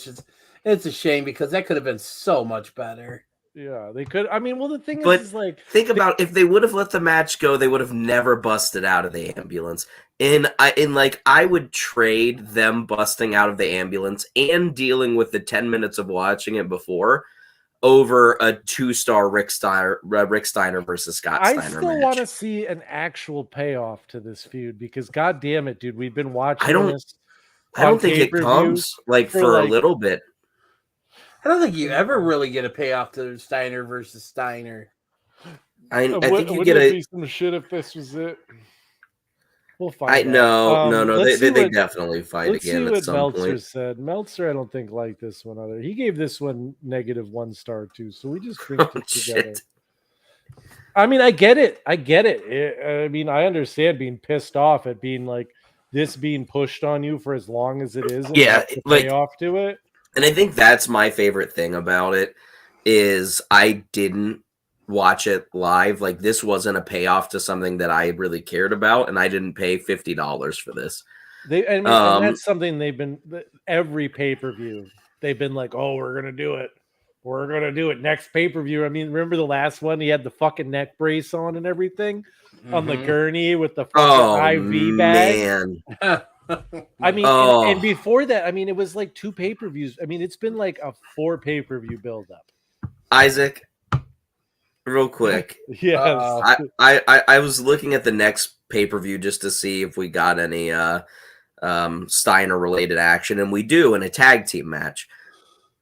It's a shame because that could have been so much better. Yeah, they could. I mean, well, the thing is like, think about if they would have let the match go, they would have never busted out of the ambulance. I would trade them busting out of the ambulance and dealing with the 10 minutes of watching it before over a 2-star Rick Steiner versus Scott Steiner. I still want to see an actual payoff to this feud because, god damn it, dude, we've been watching this. I don't think it comes for a little bit. I don't think you ever really get a payoff to Steiner versus Steiner. I think you Wouldn't get it a. be some shit if this was it? We'll find I out. no. They definitely fight Let's see again at what some Meltzer point. said. Meltzer, I don't think liked this one either. He gave this one -1 star too. So we just drinked Oh it together. shit! I mean, I get it. I mean, I understand being pissed off at being like this being pushed on you for as long as it is, and Yeah, like the like, payoff to it. and I think that's my favorite thing about it is I didn't watch it live. Like this wasn't a payoff to something that I really cared about, and I didn't pay $50 for this. I mean, and that's something they've been every pay-per-view. They've been like, "Oh, we're gonna do it. We're gonna do it next pay-per-view." I mean, remember the last one? He had the fucking neck brace on and everything on the gurney with the fucking IV bag. Man. I mean, and before that, I mean, it was like 2 pay-per-views. I mean, it's been like a 4 pay-per-view build-up. Isaac, real quick. Yes. I was looking at the next pay-per-view just to see if we got any Steiner related action, and we do in a tag team match.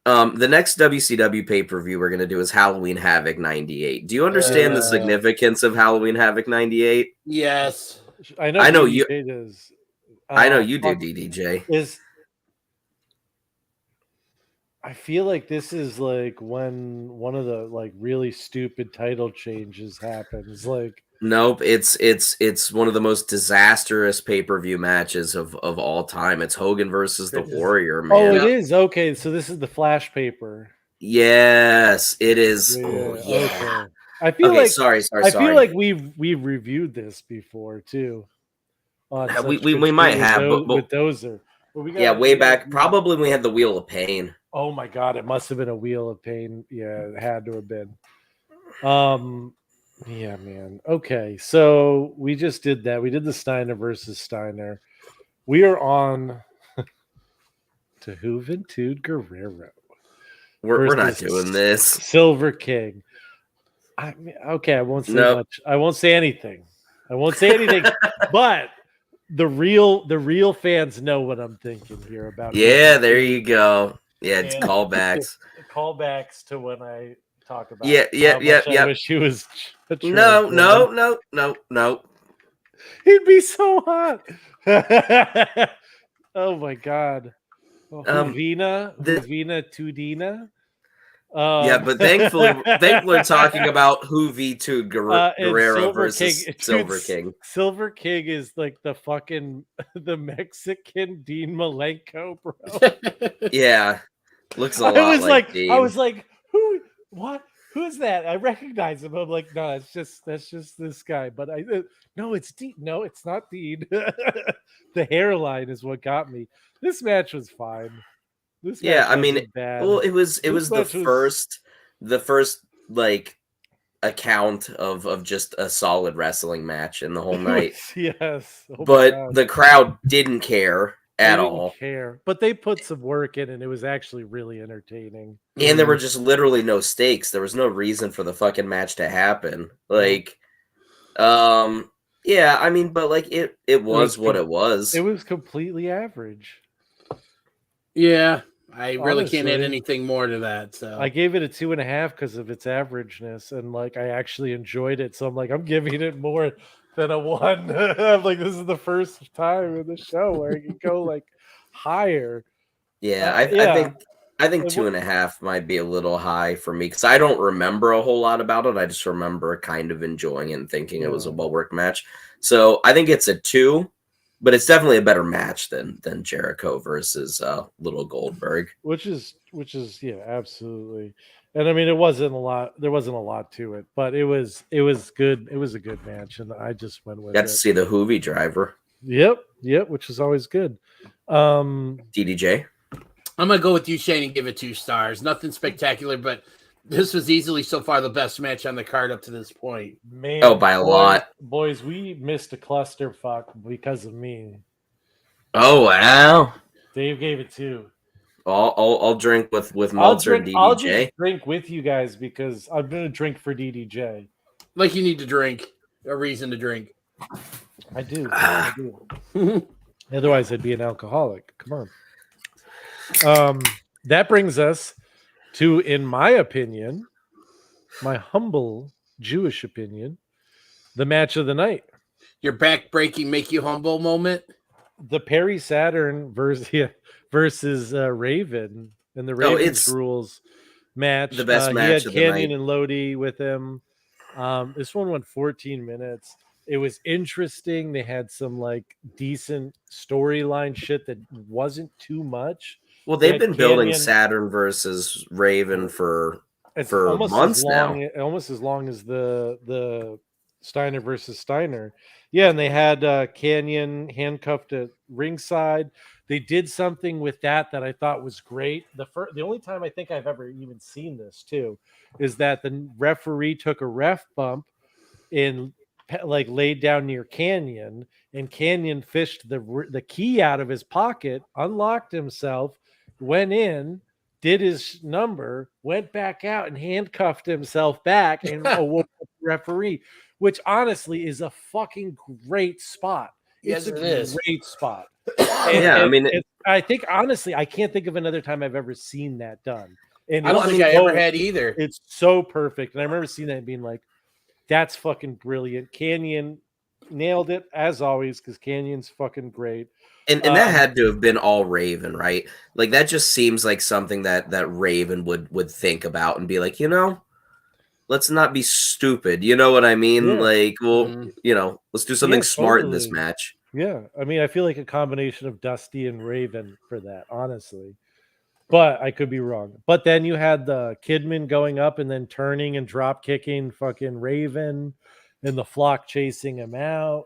The next WCW pay-per-view we're gonna do is Halloween Havoc 98. Do you understand the significance of Halloween Havoc 98? Yes. I know you does. I know you do, DDJ. I feel like this is like when one of the like really stupid title changes happens. Like, nope, it's one of the most disastrous pay-per-view matches of all time. It's Hogan versus the Warrior, man. Oh, it is? Okay, so this is the Flash paper. Yes, it is. Yeah, oh, yeah. Okay. I feel like sorry. I feel like we've reviewed this before too. We might have, but with Dozer. Way back, probably we had the Wheel of Pain. Oh my god, it must have been a Wheel of Pain. Yeah, it had to have been. Yeah, man. Okay, so we just did that. We did the Steiner versus Steiner. We are on to Juventud Guerrero. We're not doing this. Silver King. I mean, okay, I won't say much. I won't say anything. But the real fans know what I'm thinking here about. Yeah, there you go. Yeah, it's callbacks. Callbacks to when I talk about. Yeah. I wish he was. No. He'd be so hot. Oh my god. Juvena Tudina. But thankfully we're talking about Juventud Guerrero versus Silver King. Silver King is like the fucking the Mexican Dean Malenko, bro. Yeah, looks a lot like Dean. I was like, who? What? Who's that? I recognize him. I'm like, no, that's just this guy. But no, it's Dean. No, it's not Dean. The hairline is what got me. This match was fine. I mean, well, it was the first like account of just a solid wrestling match in the whole night. Yes, but the crowd didn't care at all. But they put some work in, and it was actually really entertaining. And there were just literally no stakes. There was no reason for the fucking match to happen. Like, yeah, I mean, but like it was what it was. It was completely average. Yeah. I really can't add anything more to that. So I gave it a 2.5 because of its averageness, and like I actually enjoyed it. So I'm like, I'm giving it more than a 1. I'm like, this is the first time in the show where I can go like higher. Yeah, I think 2.5 might be a little high for me because I don't remember a whole lot about it. I just remember kind of enjoying it and thinking it was a well-worked match. So I think it's a 2. But it's definitely a better match than Jericho versus Little Goldberg. Which is yeah, absolutely. And I mean, it wasn't a lot. There wasn't a lot to it, but it was good. It was a good match, and I just went with it. Got to see the Hoovy driver. Yep, which is always good. DDJ. I'm gonna go with you, Shane, and give it 2 stars. Nothing spectacular, but this was easily so far the best match on the card up to this point. Man, by a lot. Boys, we missed a clusterfuck because of me. Oh, wow. Dave gave it 2. I'll drink with Meltzer and DDJ. I'll just drink with you guys because I'm going to drink for DDJ. Like you need to drink. A reason to drink. I do. Otherwise, I'd be an alcoholic. Come on. That brings us to, in my opinion, my humble Jewish opinion, the match of the night. Your back-breaking, make you humble moment. The Perry Saturn versus Raven and the Ravens it's rules match. the best He match had of the Canyon night. and Lodi with him. This one went 14 minutes. It was interesting. They had some like decent storyline shit that wasn't too much. Well, They they've had been building Canyon. Saturn versus Raven for It's months now. almost as long as the Steiner versus Steiner. Yeah, and they had Canyon handcuffed at ringside. They did something with that I thought was great. The only time I think I've ever even seen this too is that the referee took a ref bump and like laid down near Canyon, and Canyon fished the key out of his pocket, unlocked himself, went in, did his number, went back out, and handcuffed himself back and awoke the referee, which honestly is a fucking great spot. Yes, It's it a is. great spot. Yeah, I mean, I think honestly, I can't think of another time I've ever seen that done. And I don't think I ever had either. It's so perfect, and I remember seeing that and being like, "That's fucking brilliant." Canyon nailed it as always because Canyon's fucking great. and that had to have been all Raven, right? Like that just seems like something that Raven would think about and be like, let's not be stupid. You know what I mean? Yeah. Like, well, let's do something smart in this totally. match. Yeah, I mean, I feel like a combination of Dusty and Raven for that, honestly. But I could be wrong. But then you had the Kidman going up and then turning and drop kicking fucking Raven, and the flock chasing him out.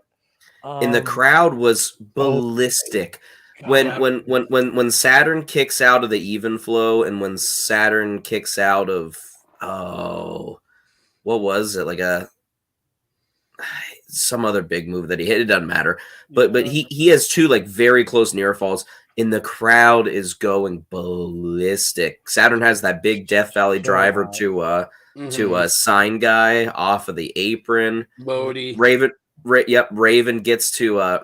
And the crowd was ballistic. When Saturn kicks out of the even flow and when Saturn kicks out of what was it, like some other big move that he hit, it doesn't matter, but he has two like very close near falls and the crowd is going ballistic. Saturn has that big Death Valley driver to a sign guy off of the apron. Bodie. Raven gets to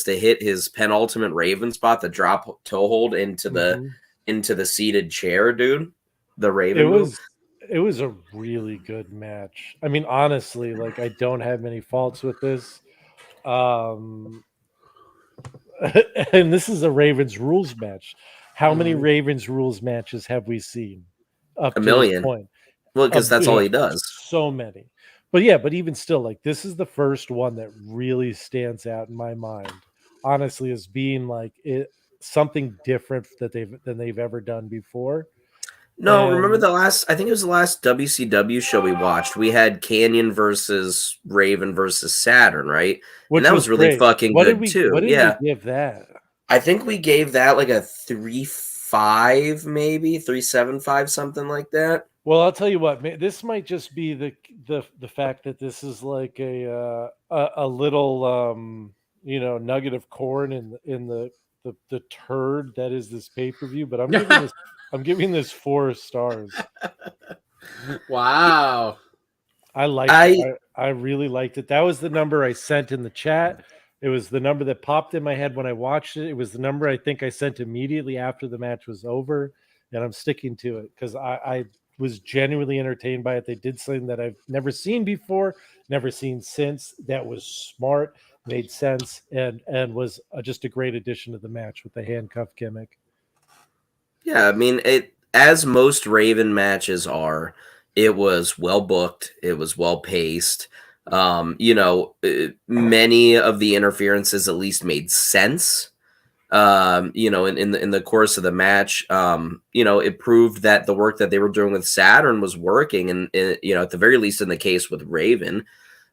hit his penultimate Raven spot, the drop toe hold into the seated chair, dude. The Raven move. It was a really good match. I mean, honestly, like I don't have many faults with this. And this is a Ravens rules match. How many Ravens rules matches have we seen up A to million. this point? Well, because that's all he does. So many. But yeah, but even still, like this is the first one that really stands out in my mind, honestly, as being like something different than they've ever done before. No, remember I think it was the last WCW show we watched. We had Canyon versus Raven versus Saturn, right? And that was really great. fucking good too. What did we give that? I think we gave that like a 3.5, maybe 3.75, something like that. Well, I'll tell you what. This might just be the fact that this is like a little nugget of corn in the turd that is this pay-per-view. But I'm giving this 4 stars. Wow. I really liked it. That was the number I sent in the chat. It was the number that popped in my head when I watched it. It was the number I think I sent immediately after the match was over, and I'm sticking to it because I was genuinely entertained by it. They did something that I've never seen before, never seen since. That was smart, made sense, and was just a great addition to the match with the handcuff gimmick. Yeah, I mean, as most Raven matches are, it was well booked. It was well paced. Many of the interferences at least made sense. In the course of the match, it proved that the work that they were doing with Saturn was working, and at the very least in the case with Raven,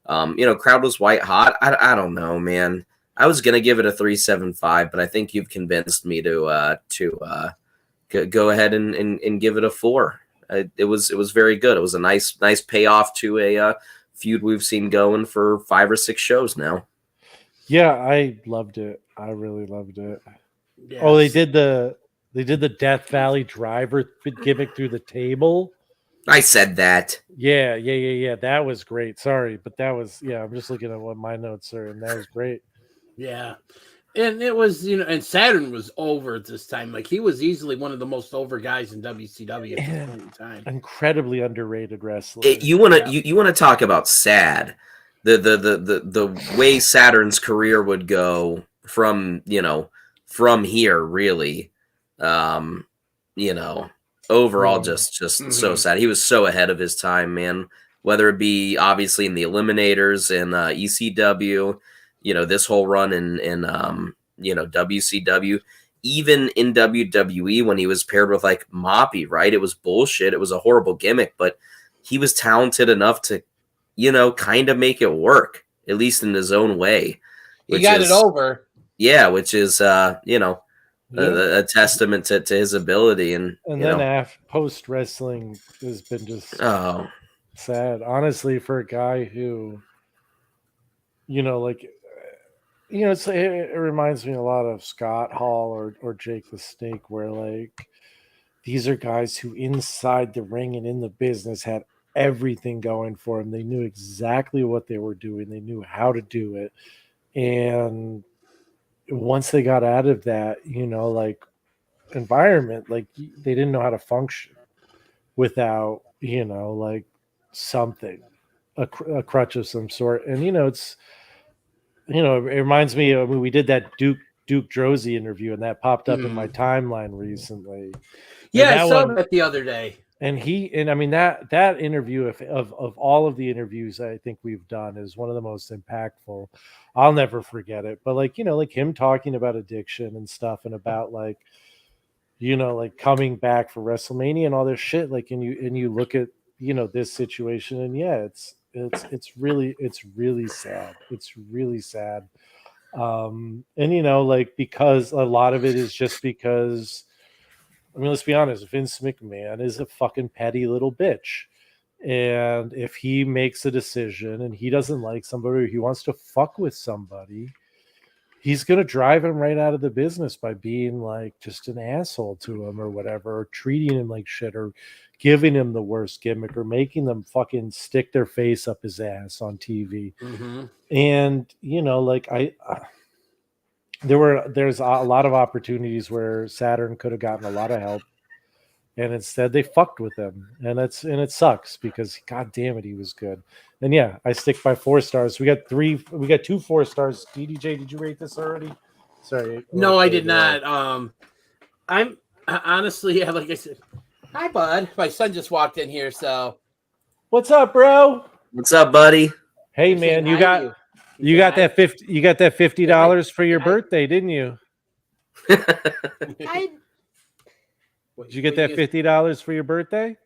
crowd was white hot. I don't know, man. I was gonna give it a 3.75, but I think you've convinced me to go ahead and give it a 4. It was very good. It was a nice payoff to a feud we've seen going for 5 or 6 shows now. Yeah, I loved it. I really loved it. Yes. Oh, they did the Death Valley driver gimmick through the table. I said that. Yeah. That was great. Sorry, but that was I'm just looking at what my notes are, and that was great. Yeah. And it was, and Saturn was over at this time. Like he was easily one of the most over guys in WCW at this point in time. Incredibly underrated wrestler. You want to talk about sad. The way Saturn's career would go from here really. Overall just so sad. He was so ahead of his time, man. Whether it be obviously in the Eliminators and ECW, this whole run in WCW, even in WWE when he was paired with like Moppy, right? It was bullshit. It was a horrible gimmick, but he was talented enough to, kind of make it work, at least in his own way. He got it over. Yeah, which is, a testament to his ability. And then post wrestling has been just sad, honestly, for a guy who, it reminds me a lot of Scott Hall or Jake the Snake, where like these are guys who inside the ring and in the business had everything going for them. They knew exactly what they were doing. They knew how to do it. And once they got out of that, like environment, like they didn't know how to function without, like something, a crutch of some sort. And, it reminds me of when we did that Duke Droese interview, and that popped up in my timeline recently. Yeah, I saw that the other day. And I mean that interview of all of the interviews I think we've done is one of the most impactful. I'll never forget it. But like him talking about addiction and stuff, and about like like coming back for WrestleMania and all this shit. Like, and you look at this situation, and yeah, it's really sad. It's really sad. And like, because a lot of it is just because, I mean, let's be honest, Vince McMahon is a fucking petty little bitch. And if he makes a decision and he doesn't like somebody, or he wants to fuck with somebody, he's going to drive him right out of the business by being like just an asshole to him or whatever, or treating him like shit, or giving him the worst gimmick, or making them fucking stick their face up his ass on TV. And, like there's a lot of opportunities where Saturn could have gotten a lot of help, and instead they fucked with him, and it sucks, because god damn it, he was good. And yeah, I stick by 4 stars. We got 2 4 stars. DDJ, did you rate this already? Sorry. No, I did not. I'm honestly, like I said, hi bud. My son just walked in here, so what's up, bro? What's up, buddy? Hey man, you got that $50 for your birthday, didn't you? Did you get that $50 for your birthday?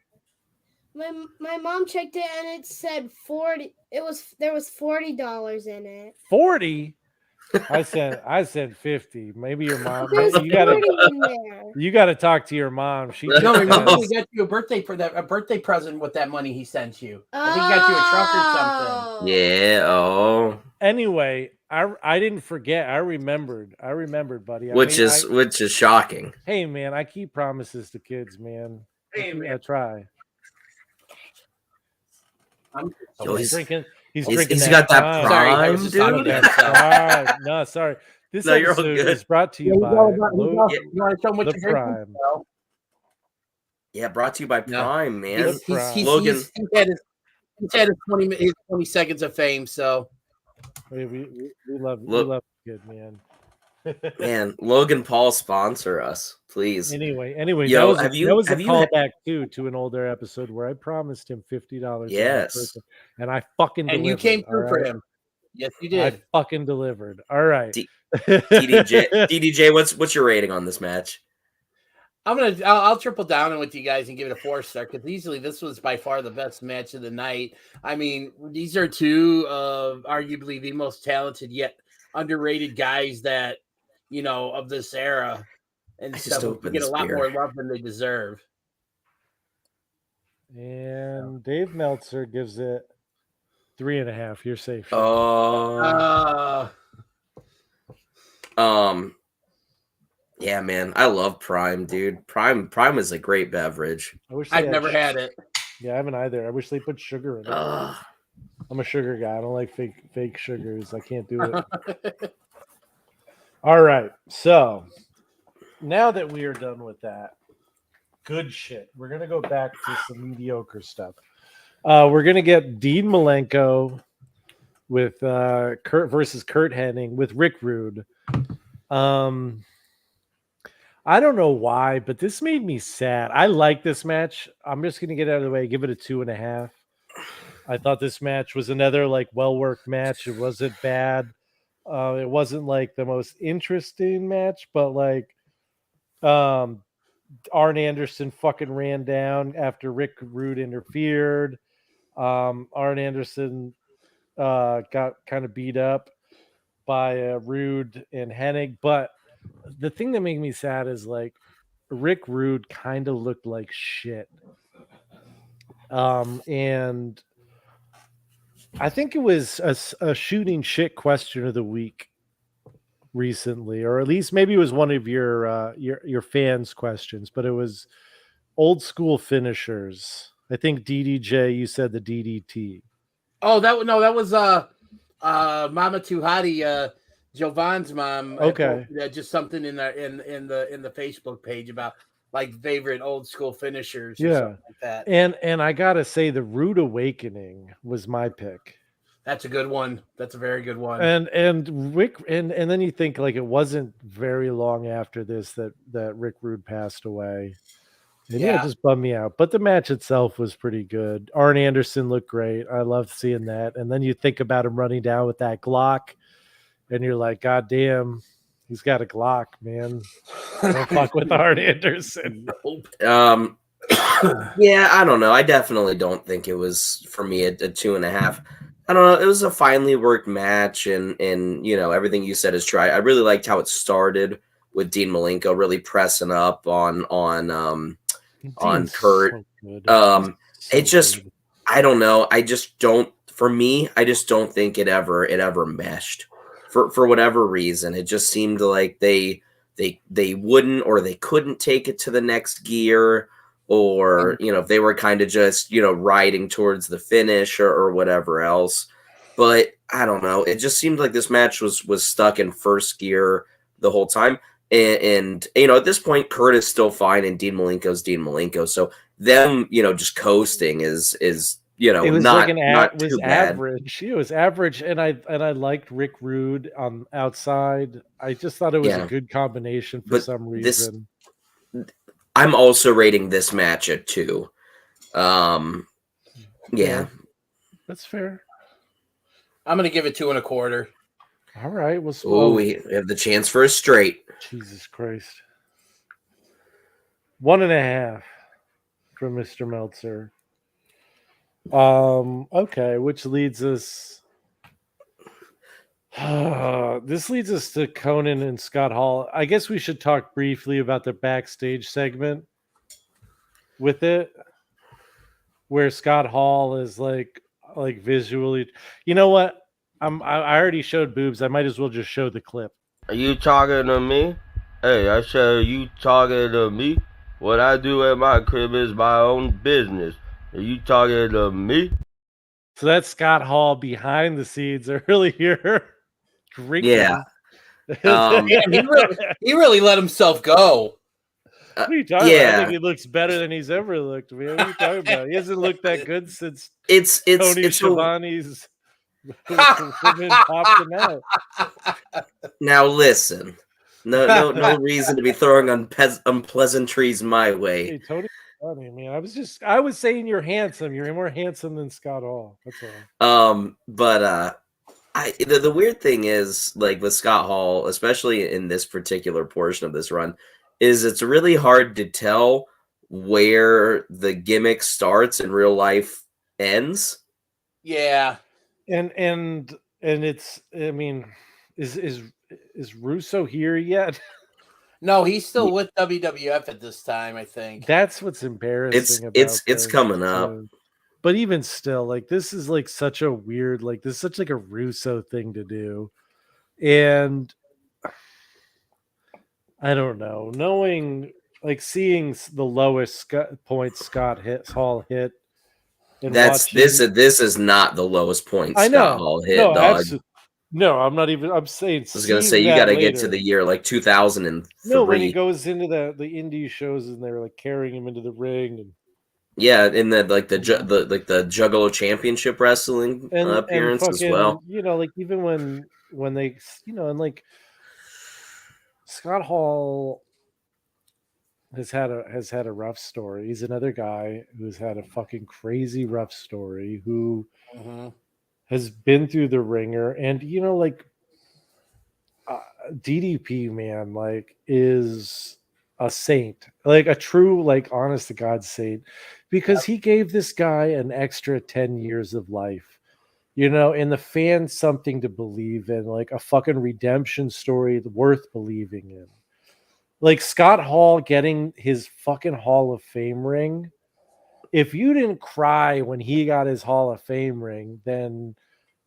My mom checked it and it said 40. There was $40 in it. 40? I said 50. Maybe your mom. There's You gotta 40 in there. you gotta talk to your mom. She No, remember we got you a birthday present with that money he sent you. I think he got you a truck or something. Yeah. Oh. Anyway, I didn't forget. I remembered, buddy. Which is shocking. Hey man, I keep promises to kids, man. Hey, man. I try. He's drinking he's that got that Prime. Sorry, I prime, was just talking dude. to myself. No, sorry. This No, you're all episode good. is brought to you by You want to show him what the you're drinking? Prime. Yeah, brought to you by No. Prime, man. He's had his 20 seconds of fame, so We love the kid, man. Man, Logan Paul, sponsor us, please. Anyway, Yo, that was a callback to an older episode where I promised him $50. Yes. And I fucking delivered. and you came through for him. Yes, you did. I fucking delivered. All right. DDJ, what's your rating on this match? I'll triple down with you guys and give it a 4-star, because easily this was by far the best match of the night. I mean, these are two of arguably the most talented yet underrated guys that of this era, and stuff get a lot more love than they deserve. And Dave Meltzer gives it 3.5. You're safe. Yeah, man, I love Prime, dude. Prime is a great beverage. I've never had it. Yeah, I haven't either. I wish they put sugar in it. I'm a sugar guy. I don't like fake sugars. I can't do it. All right. So now that we are done with that good shit, we're gonna go back to some mediocre stuff. We're gonna get Dean Malenko with Kurt versus Kurt Hennig with Rick Rude. I don't know why, but this made me sad. I like this match. I'm just gonna get out of the way, give it a 2.5. I thought this match was another like well-worked match. It wasn't bad. It wasn't like the most interesting match, but like Arn Anderson fucking ran down after Rick Rude interfered. Arn Anderson got kind of beat up by Rude and Hennig, but the thing that made me sad is like Rick Rude kind of looked like shit. And I think it was a shooting shit question of the week recently, or at least maybe it was one of your fans' questions, but it was old school finishers. I think DDJ, you said the DDT. Oh, that was Mama Tuhati, Jovan's mom. Okay. Just something in the Facebook page about like favorite old school finishers. Yeah, or something like that. And I gotta say the Rude Awakening was my pick. That's a good one. That's a very good one. And Rick and then you think like it wasn't very long after this that Rick Rude passed away. And yeah, it just bummed me out. But the match itself was pretty good. Arn Anderson looked great. I loved seeing that. And then you think about him running down with that Glock, and you're like, God damn, he's got a Glock, man. Don't fuck with Arn Anderson. Yeah, I don't know. I definitely don't think it was for me a 2.5. I don't know. It was a finely worked match, and you know everything you said is true. I really liked how it started with Dean Malenko really pressing up on Kurt. So it just good. I don't know. I just don't. For me, I just don't think it ever meshed. For whatever reason, it just seemed like they wouldn't or they couldn't take it to the next gear, or you know if they were kind of just riding towards the finish or whatever else. But I don't know. It just seemed like this match was stuck in first gear the whole time. And at this point, Kurt is still fine, and Dean Malenko's Dean Malenko. So them, just coasting is it was not, like not was too bad. average. It was average, and I liked Rick Rude on outside. I just thought it was a good combination for some reason. I'm also rating this match at 2. Yeah, that's fair. I'm gonna give it 2.25. All right. Well, we have the chance for a straight. Jesus Christ. 1.5 from Mr. Meltzer. Okay, which leads us. This leads us to Conan and Scott Hall. I guess we should talk briefly about the backstage segment with it, where Scott Hall is like visually. You know what? I already showed boobs. I might as well just show the clip. Are you talking to me? Hey, I said, are you talking to me? What I do at my crib is my own business. Are you talking to me? So that's Scott Hall behind the scenes earlier drinking. Yeah. He really let himself go. What are you talking about? I think he looks better than he's ever looked, man. What are you talking about? He hasn't looked that good since Tony Schiavone's women popped him out. Now listen. No reason to be throwing unpleasantries my way. Hey, Tony Schiavone, man. I was saying you're handsome. You're more handsome than Scott Hall. That's all. But the weird thing is, like with Scott Hall, especially in this particular portion of this run, is it's really hard to tell where the gimmick starts and real life ends. Yeah. And it's, I mean, is Russo here yet? No, he's still with WWF at this time, I think. That's what's embarrassing. It's coming up. But even still, like this is like such a weird, like this is such like a Russo thing to do. And I don't know, seeing the lowest point Scott Hall hit. This is not the lowest point I know. Scott Hall hit, dog. No, I'm not even. I'm saying. I was gonna say you got to get to the year like 2003. No, when he goes into the indie shows and they're like carrying him into the ring and yeah, in the the Juggalo Championship Wrestling and appearance fucking, as well. like even when they, and like Scott Hall has had a rough story. He's another guy who's had a fucking crazy rough story who has been through the ringer, and like DDP, man, like is a saint, like a true, like honest to God saint, because he gave this guy an extra 10 years of life, and the fans something to believe in, like a fucking redemption story worth believing in. Like Scott Hall getting his fucking Hall of Fame ring. If you didn't cry when he got his Hall of Fame ring, then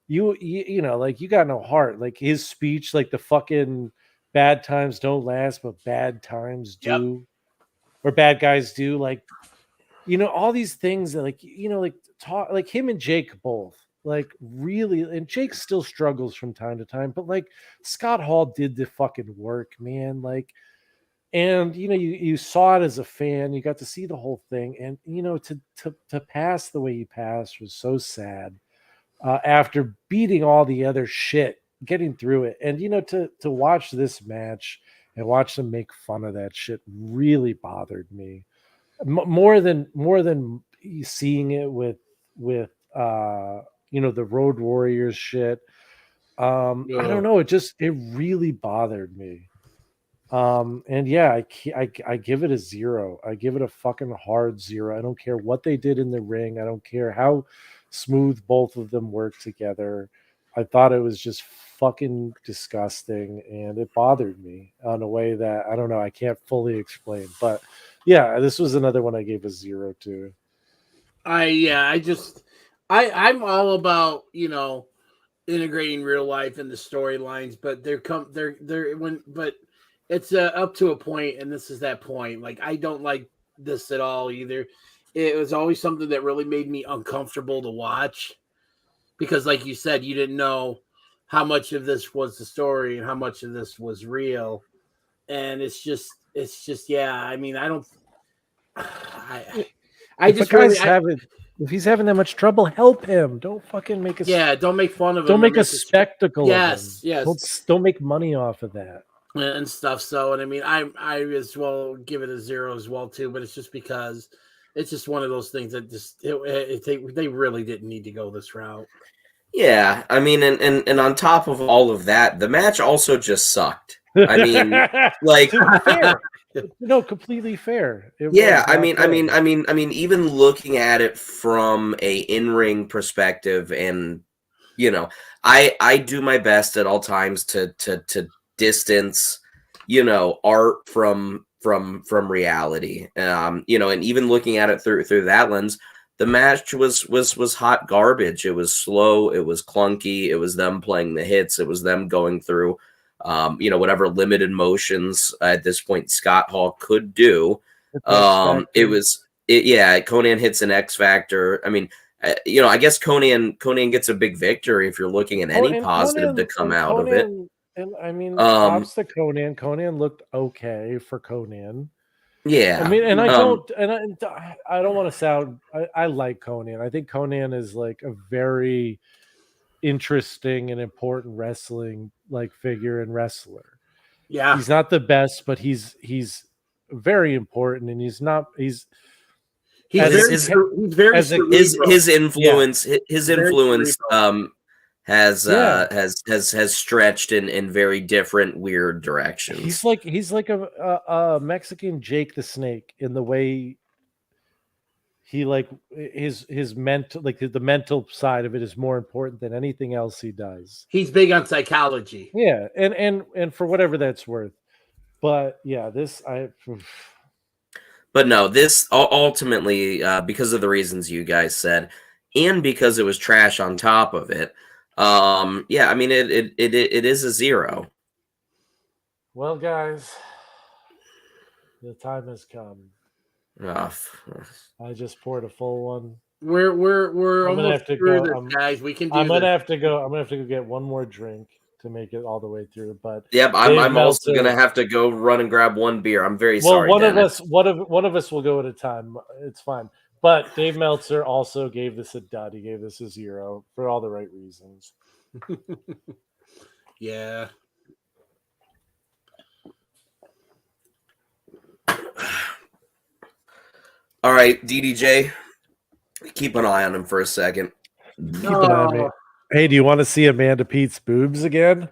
like you got no heart. Like his speech, like the fucking bad times don't last, but bad times do, or bad guys do. Like, all these things that like, like talk, like him and Jake both like really, and Jake still struggles from time to time, but like Scott Hall did the fucking work, man. Like, and you saw it as a fan, you got to see the whole thing, and to pass the way he passed was so sad. After beating all the other shit, getting through it, and to watch this match and watch them make fun of that shit really bothered me more than seeing it with the Road Warriors shit. I don't know, it really bothered me. And yeah, I give it a 0. I give it a fucking hard 0. I don't care what they did in the ring. I don't care how smooth both of them work together. I thought it was just fucking disgusting, and it bothered me in a way that I don't know, I can't fully explain. But yeah, this was another one I gave a 0 to. I'm all about integrating real life in the storylines, but but it's up to a point, and this is that point. Like, I don't like this at all either. It was always something that really made me uncomfortable to watch because, like you said, you didn't know how much of this was the story and how much of this was real. And it's just, yeah. I mean, I don't. I just really if he's having that much trouble, help him. Don't fucking make don't make fun of him. Don't make a spectacle of him. Yes. Don't make money off of that and stuff. So, and I mean, I as well give it a 0 as well too, but it's just because it's just one of those things that just they really didn't need to go this route. Yeah, I mean, and on top of all of that, the match also just sucked. I mean, like, fair. No, completely fair. I mean, even looking at it from a in-ring perspective, and I do my best at all times to distance, art from reality. And even looking at it through that lens, the match was hot garbage. It was slow. It was clunky. It was them playing the hits. It was them going through, whatever limited motions at this point Scott Hall could do. Conan hits an X Factor. I mean, I guess Conan gets a big victory if you're looking at any positive to come out of it. And I mean, props to Conan. Conan looked okay for Conan. Yeah, I mean, and I don't want to sound. I like Conan. I think Conan is like a very interesting and important wrestling like figure and wrestler. Yeah, he's not the best, but he's very important, and his influence has stretched in very different weird directions. He's like a Mexican Jake the Snake in the way he like his mental, like the mental side of it is more important than anything else he does. He's big on psychology. Yeah, and for whatever that's worth. But yeah, But no, this ultimately, because of the reasons you guys said, and because it was trash on top of it, I mean, it is a 0. Well, guys, the time has come. I just poured a full one. We're I'm gonna almost have to through go. this, guys. We can do I'm gonna this. have to go. I'm gonna have to go get one more drink to make it all the way through. But Yep, Dave I'm also Meltzer. gonna have to go run and grab one beer. I'm very Well, sorry, Dennis. one of us will go at a time. It's fine. But Dave Meltzer also gave this a dud. He gave this a 0 for all the right reasons. Yeah. All right, DDJ, keep an eye on him for a second. Keep an eye on me. Hey, do you want to see Amanda Pete's boobs again?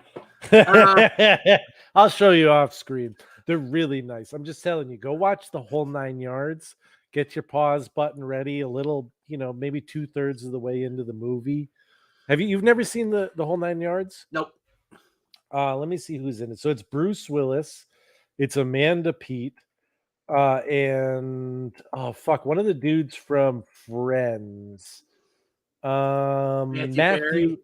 I'll show you off screen. They're really nice. I'm just telling you, go watch the whole 9 yards. Get your pause button ready. A little, maybe 2/3 of the way into the movie. You've never seen the whole 9 yards? Nope. Let me see who's in it. So it's Bruce Willis, it's Amanda Pete, and one of the dudes from Friends. Matthew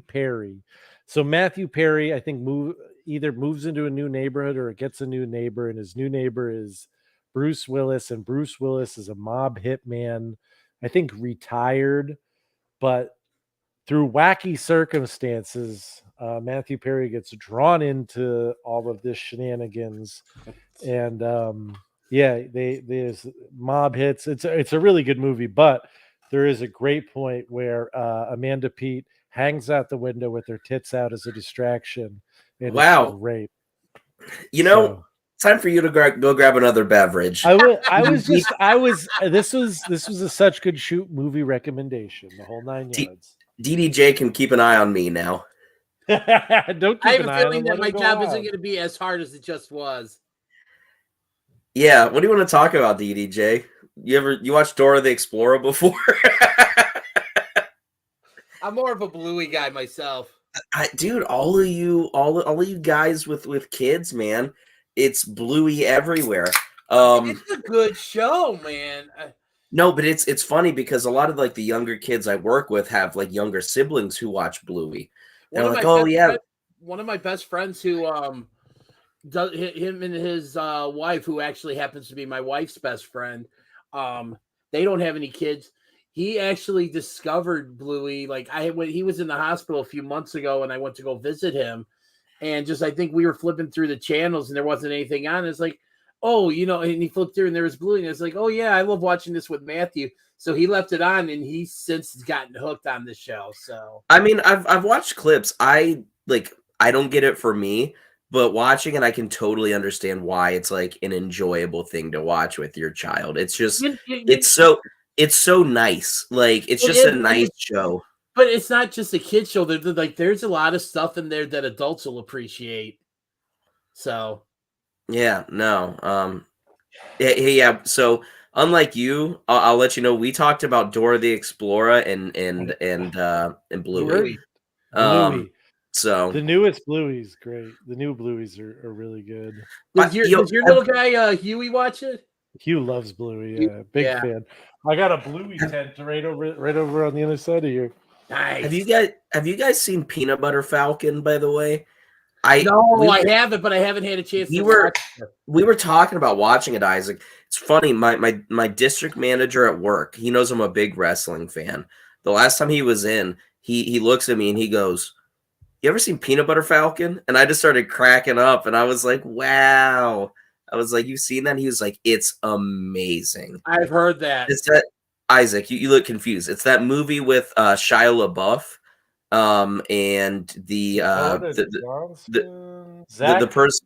Perry. So Matthew Perry, I think, either moves into a new neighborhood or gets a new neighbor, and his new neighbor is Bruce Willis, and Bruce Willis is a mob hitman, I think retired, but through wacky circumstances, Matthew Perry gets drawn into all of this shenanigans, and there's mob hits. It's a really good movie, but there is a great point where Amanda Pete hangs out the window with her tits out as a distraction. And Wow. It's great. Time for you to go grab another beverage. This was a such good shoot movie recommendation, the whole 9 yards. DDJ can keep an eye on me now. Don't keep I have an a eye on feeling him, that let my him go job out. isn't going to be as hard as it just was. Yeah, what do you want to talk about, DDJ? You watched Dora the Explorer before? I'm more of a Bluey guy myself. Dude, all of you guys with kids, man, it's Bluey everywhere. It's a good show, man. No, but it's funny because a lot of like the younger kids I work with have like younger siblings who watch Bluey. They're like, oh yeah. One of my best friends who does him and his wife, who actually happens to be my wife's best friend. They don't have any kids. He actually discovered Bluey. Like he was in the hospital a few months ago, and I went to go visit him, and I think we were flipping through the channels, and there wasn't anything on. It's like, oh, and he flipped through, and there was Bluey, and it's like, oh yeah, I love watching this with Matthew. So he left it on, and he's since gotten hooked on the show. So I mean, I've watched clips. I don't get it for me, but watching it, I can totally understand why it's like an enjoyable thing to watch with your child. It's just it's so nice. Like it's just a nice show. But it's not just a kid show. There's a lot of stuff in there that adults will appreciate. So yeah, no. Yeah. So unlike you, I'll let you know. We talked about Dora the Explorer and Bluey. So the newest Bluey's great. The new Bluey's are really good. Does your little guy Huey watch it? Hugh loves Bluey. Yeah, big fan. I got a Bluey tent right over on the other side of here. Nice. Have you guys seen Peanut Butter Falcon? By the way, I haven't, but I haven't had a chance. We were talking about watching it, Isaac. It's funny. My district manager at work, he knows I'm a big wrestling fan. The last time he was in, he looks at me and he goes, "You ever seen Peanut Butter Falcon?" And I just started cracking up, and I was like, "Wow." I was like, "You've seen that?" And he was like, "It's amazing." I've heard that. It's that Isaac. You look confused. It's that movie with Shia LaBeouf, and the person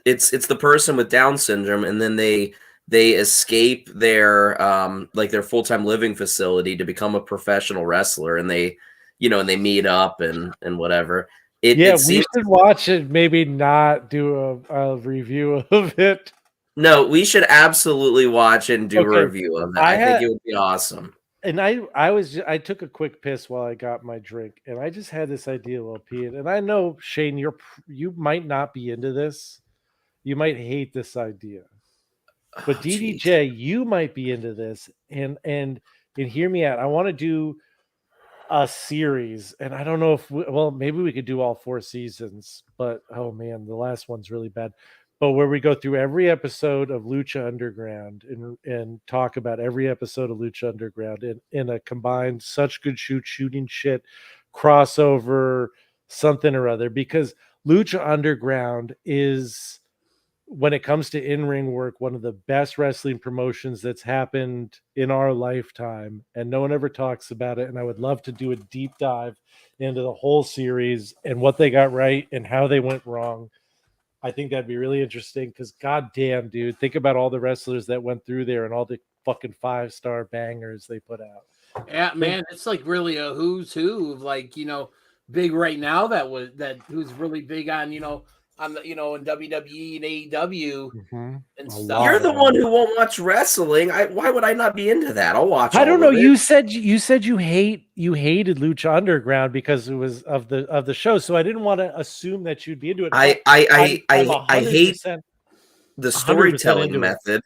it's the person with Down syndrome, and then they escape their their full-time living facility to become a professional wrestler, and they meet up and whatever. We should watch it. Maybe not do a review of it. No, we should absolutely watch it and do a review of it. I think it would be awesome. And I took a quick piss while I got my drink, and I just had this idea while peeing. And I know, Shane, you might not be into this. You might hate this idea, but DDJ, you might be into this. And hear me out. I want to do a series, and I don't know if maybe we could do all 4 seasons, but oh man, the last one's really bad. but where we go through every episode of Lucha Underground and talk about every episode of Lucha Underground in a combined such good shooting shit crossover something or other, because Lucha Underground is, when it comes to in-ring work, one of the best wrestling promotions that's happened in our lifetime, and no one ever talks about it. And I would love to do a deep dive into the whole series and what they got right and how they went wrong. I think that'd be really interesting, because goddamn, dude, think about all the wrestlers that went through there and all the fucking 5-star bangers they put out. Yeah, man, it's like really a who's who of, like, big right now who's really big on, on the, in WWE and AEW and stuff. You're the one who won't watch wrestling. Why would I not be into that? I'll watch. I don't know. All of it. You said you hated Lucha Underground because it was of the show, so I didn't want to assume that you'd be into it. I hate 100% the storytelling method,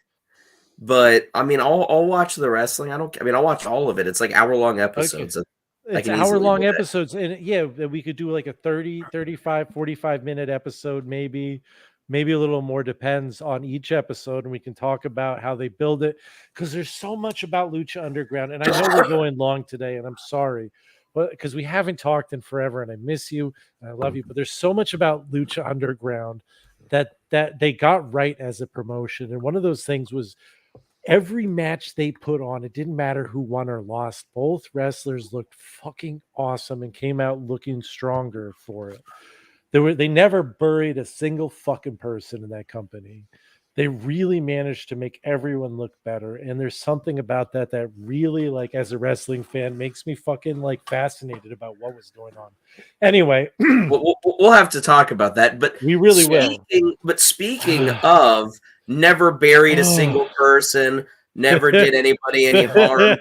but I mean, I'll watch the wrestling. I'll watch all of it. It's like hour-long episodes. Okay. It's hour-long episodes, and yeah, we could do like a 30, 35, 45-minute episode, maybe a little more, depends on each episode, and we can talk about how they build it, because there's so much about Lucha Underground. And I know we're going long today, and I'm sorry, but because we haven't talked in forever, and I miss you and I love you, but there's so much about Lucha Underground that they got right as a promotion. And one of those things was, every match they put on, it didn't matter who won or lost, both wrestlers looked fucking awesome and came out looking stronger for it. They never buried a single fucking person in that company. They really managed to make everyone look better. And there's something about that really, like, as a wrestling fan, makes me fucking like fascinated about what was going on. Anyway, we'll have to talk about that, but we really will. But speaking of, never buried a single person, never did anybody any harm.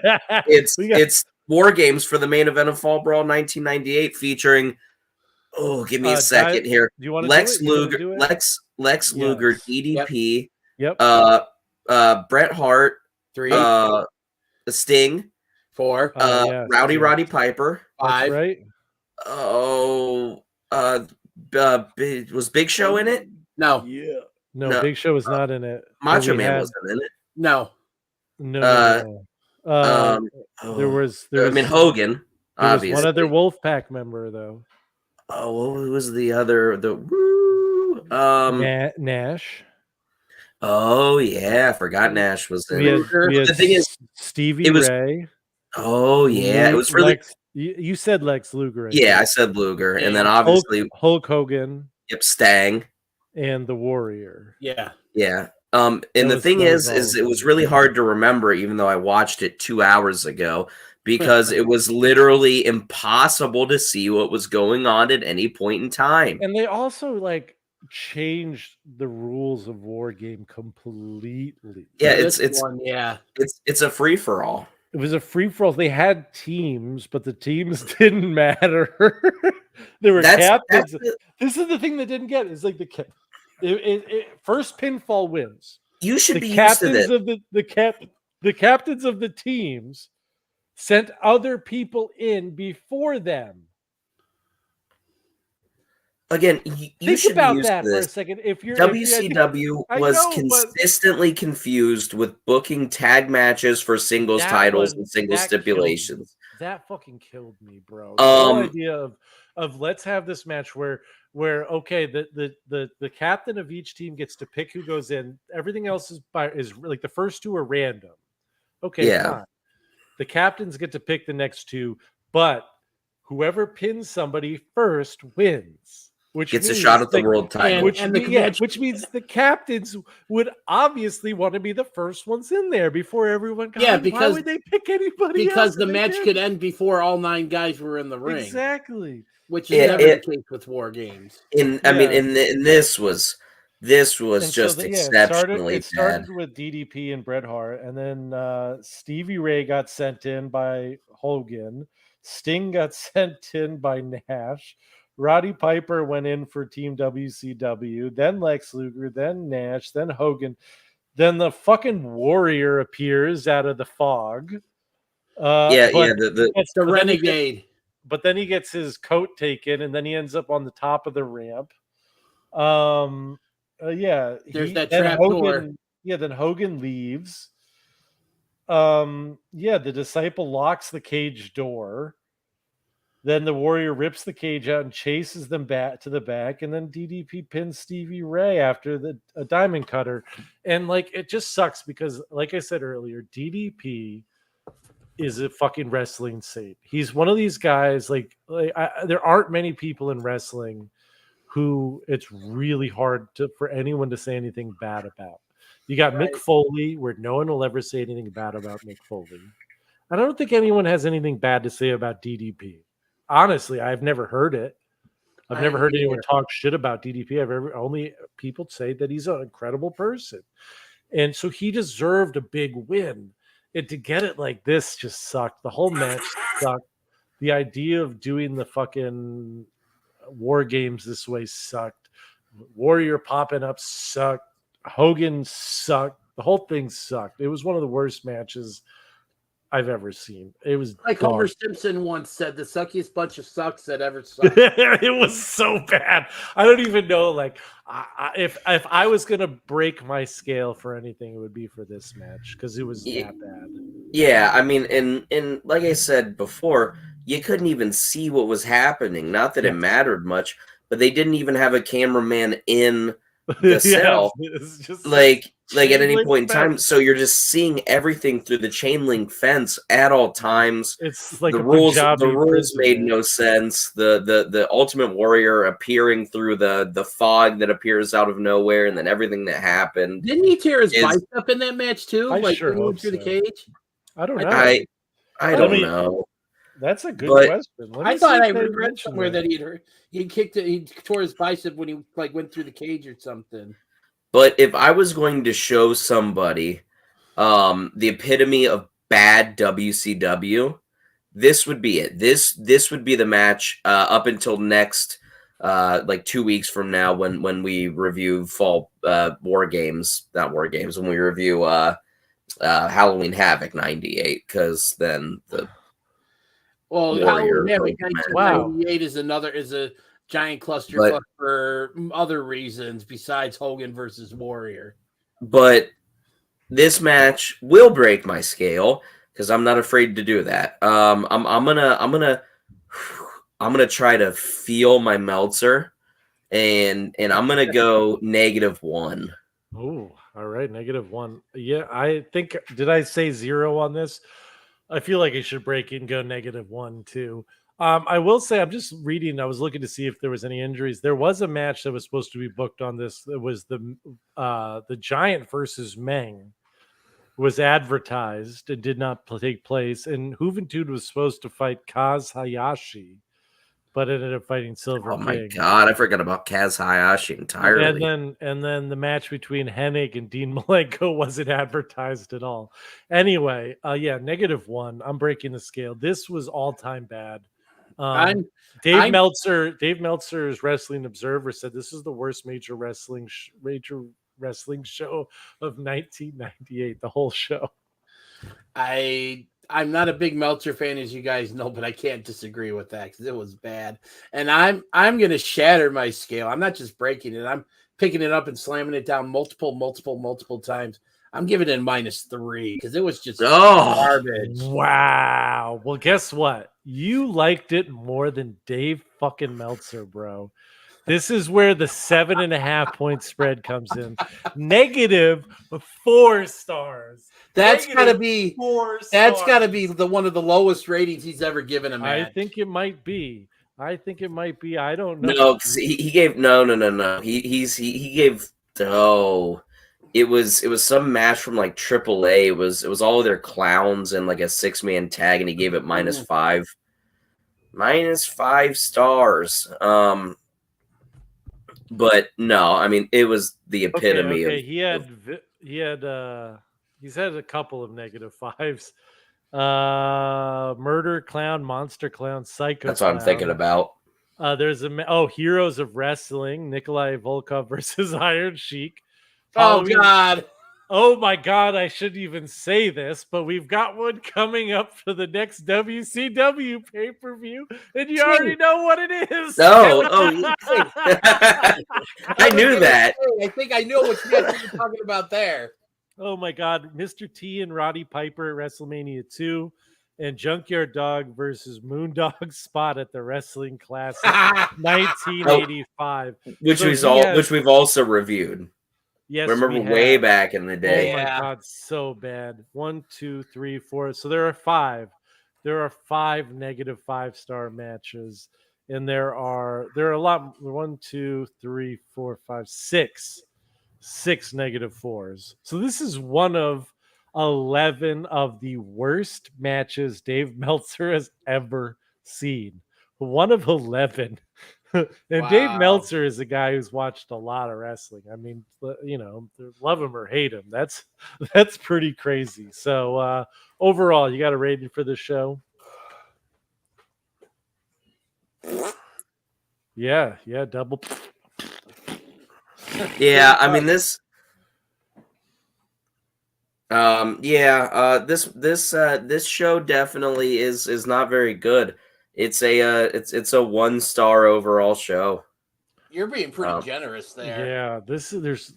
It's War Games for the main event of Fall Brawl 1998, featuring, give me a second here. Do you want Lex Luger, Lex Luger, DDP, yep. Bret Hart, 3, Sting, 4, Roddy Piper, 5, right? Was Big Show in it? No. Yeah. No, Big Show was not in it. Macho Man wasn't in it. No. No. There was Hogan. Obviously, one other Wolfpack member though. Oh, what was the other? Nash. Oh yeah, I forgot Nash was in it. The thing is, Stevie Ray. Oh yeah, it was really. You said Lex Luger. I said Luger, and then obviously Hulk Hogan. Yep, Stang. And the Warrior. Yeah. And the thing is it was really hard to remember, even though I watched it 2 hours ago, because it was literally impossible to see what was going on at any point in time. And they also like changed the rules of War Game completely. Yeah, it's a free for all. It was a free for all. They had teams, but the teams didn't matter. There were captains. This is the thing that didn't get. It's like first pinfall wins. You should the be captains used to that. The captains of the teams sent other people in before them. Again, you should about be used that to this. For a second. WCW was consistently confused with booking tag matches for singles titles and single stipulations. That fucking killed me, bro. The whole idea of let's have this match where okay, the captain of each team gets to pick who goes in. Everything else is like the first two are random. Okay, fine. The captains get to pick the next two, but whoever pins somebody first wins. Which gets a shot at the world title. Which means the captains would obviously want to be the first ones in there before everyone comes. Yeah, because why would they pick anybody because else the match could end before all 9 guys were in the ring. Exactly. Which is never the case with War Games. This was just exceptionally it started with DDP and Bret Hart, and then Stevie Ray got sent in by Hogan. Sting got sent in by Nash. Roddy Piper went in for Team WCW, then Lex Luger, then Nash, then Hogan. Then the fucking Warrior appears out of the fog. It's the Renegade. But then he gets his coat taken, and then he ends up on the top of the ramp. And Yeah, There's that then trap door. Hogan. Yeah, then Hogan leaves. Yeah, the disciple locks the cage door. Then the Warrior rips the cage out and chases them back to the back, and then DDP pins Stevie Ray after a diamond cutter, and like it just sucks because, like I said earlier, DDP is a fucking wrestling saint. He's one of these guys. There aren't many people in wrestling who it's really hard for anyone to say anything bad about. You got Mick Foley, where no one will ever say anything bad about Mick Foley. I don't think anyone has anything bad to say about DDP. Honestly, I've never heard it. I've never heard anyone talk shit about DDP. Only people say that he's an incredible person. And so he deserved a big win. And to get it like this just sucked. The whole match sucked. The idea of doing the fucking War Games this way sucked. Warrior popping up sucked. Hogan sucked. The whole thing sucked. It was one of the worst matches I've ever seen. It was like dark. Homer Simpson once said, the suckiest bunch of sucks that ever sucked. It was so bad. I don't even know. Like, if I was gonna break my scale for anything, it would be for this match because it was that bad. Yeah, I mean, and like I said before, you couldn't even see what was happening. Not that it mattered much, but they didn't even have a cameraman in the cell. It's just like at any link point in time. fence. So you're just seeing everything through the chain link fence at all times. It's like the a rules. Punjabi The rules prison, made man. no sense. The Ultimate Warrior appearing through the fog that appears out of nowhere, and then everything that happened. Didn't he tear his bicep in that match too? I Like sure when he went hope through the so. cage? I don't know. I don't know. That's a good But- question. Let me I see thought if I they read mentioned somewhere that he tore his bicep when he like went through the cage or something. But if I was going to show somebody the epitome of bad WCW, this would be it. This would be the match up until next like 2 weeks from now when we review fall War Games, not War Games, when we review Halloween Havoc 98, because then the Warrior Halloween Havoc match. 1998 is a giant clusterfuck for other reasons besides Hogan versus Warrior. But this match will break my scale because I'm not afraid to do that. I'm gonna try to feel my Meltzer, and I'm gonna go -1. Oh, all right, -1. Yeah, I think, did I say 0 on this? I feel like I should break it and go -1 too. I will say, I'm just reading. I was looking to see if there was any injuries. There was a match that was supposed to be booked on this. It was the Giant versus Meng was advertised and did not take place. And Juventud was supposed to fight Kaz Hayashi, but ended up fighting Silver Oh King. my god, I forgot about Kaz Hayashi entirely. And then the match between Hennig and Dean Malenko wasn't advertised at all. Anyway, yeah, -1. I'm breaking the scale. This was all time bad. Dave Meltzer's Wrestling Observer said this is the worst major wrestling show of 1998. The whole show. I'm not a big Meltzer fan, as you guys know, but I can't disagree with that because it was bad. And I'm gonna shatter my scale. I'm not just breaking it. I'm picking it up and slamming it down multiple times. I'm giving it -3 because it was just garbage. Wow. Well, guess what? You liked it more than Dave fucking Meltzer, bro. This is where the 7.5 point spread comes in. -4 stars. That's gotta be -4 stars. That's gotta be one of the lowest ratings he's ever given a match. I think it might be. I don't know. No, because he gave no. He gave It was some match from like AAA. It was all of their clowns and like a 6-man tag, and he gave it -5. -5 stars. But no, I mean it was the epitome Okay. of He's had a couple of -5s. Murder Clown, Monster Clown, Psycho. That's what I'm thinking about. There's Heroes of Wrestling, Nikolai Volkov versus Iron Sheik. Oh God! Oh my God, I shouldn't even say this, but we've got one coming up for the next WCW pay-per-view, and you already know what it is. I knew that. I think I know what match you're talking about there. Oh my God, Mr. T and Roddy Piper at WrestleMania 2, and Junkyard Dog versus Moondog Spot at the Wrestling Classic 1985. Which we've also reviewed. Yes, remember we way have. back in the day. Oh my God, so bad. 1, 2, 3, 4. So there are 5. There are 5 negative 5-star matches, and there are a lot. 1, 2, 3, 4, 5, 6. 6 negative 4s. So this is one of 11 of the worst matches Dave Meltzer has ever seen. One of 11. And Wow. Dave Meltzer is a guy who's watched a lot of wrestling. I mean, you know, love him or hate him. That's pretty crazy. So overall, you got a rating for the show? Yeah, double. Yeah, I mean this. This show definitely is not very good. It's a 1-star overall show. You're being pretty generous there. Yeah,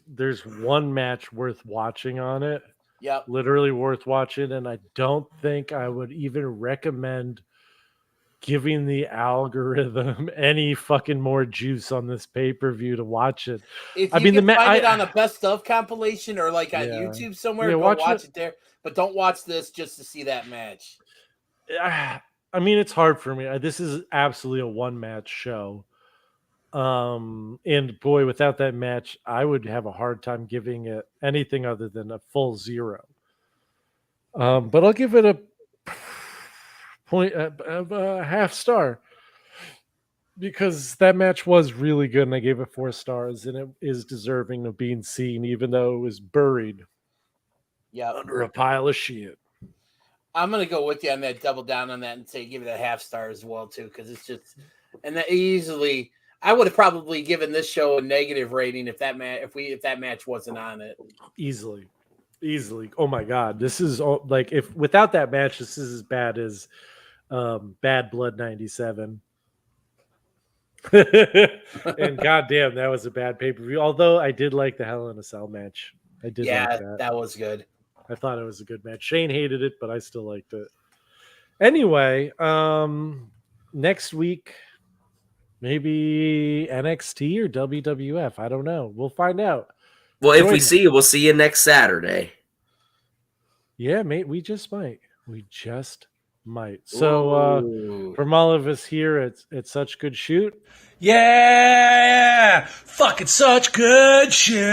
there's one match worth watching on it. Yep. Literally worth watching, and I don't think I would even recommend giving the algorithm any fucking more juice on this pay-per-view to watch it. If you can find it on a best of compilation or like on YouTube somewhere, go watch it there. But don't watch this just to see that match. I mean, it's hard for me. This is absolutely a one-match show. And boy, without that match, I would have a hard time giving it anything other than a full 0. But I'll give it a half star because that match was really good, and I gave it 4 stars, and it is deserving of being seen, even though it was buried under a pile of shit. I'm gonna go with you on that, double down on that, and say give it a half star as well too, because it's just, and that easily, I would have probably given this show a negative rating if that match wasn't on it. Easily. Oh my God, this is like, if without that match, this is as bad as Bad Blood 97. And goddamn, that was a bad pay-per-view. Although I did like the Hell in a Cell match. I did like that. That was good. I thought it was a good match. Shane hated it, but I still liked it. Anyway, next week, maybe NXT or WWF. I don't know. We'll find out. Well, if we see you, we'll see you next Saturday. Yeah, mate, we just might. So from all of us here at Such Good Shoot. Yeah, fucking such good shit.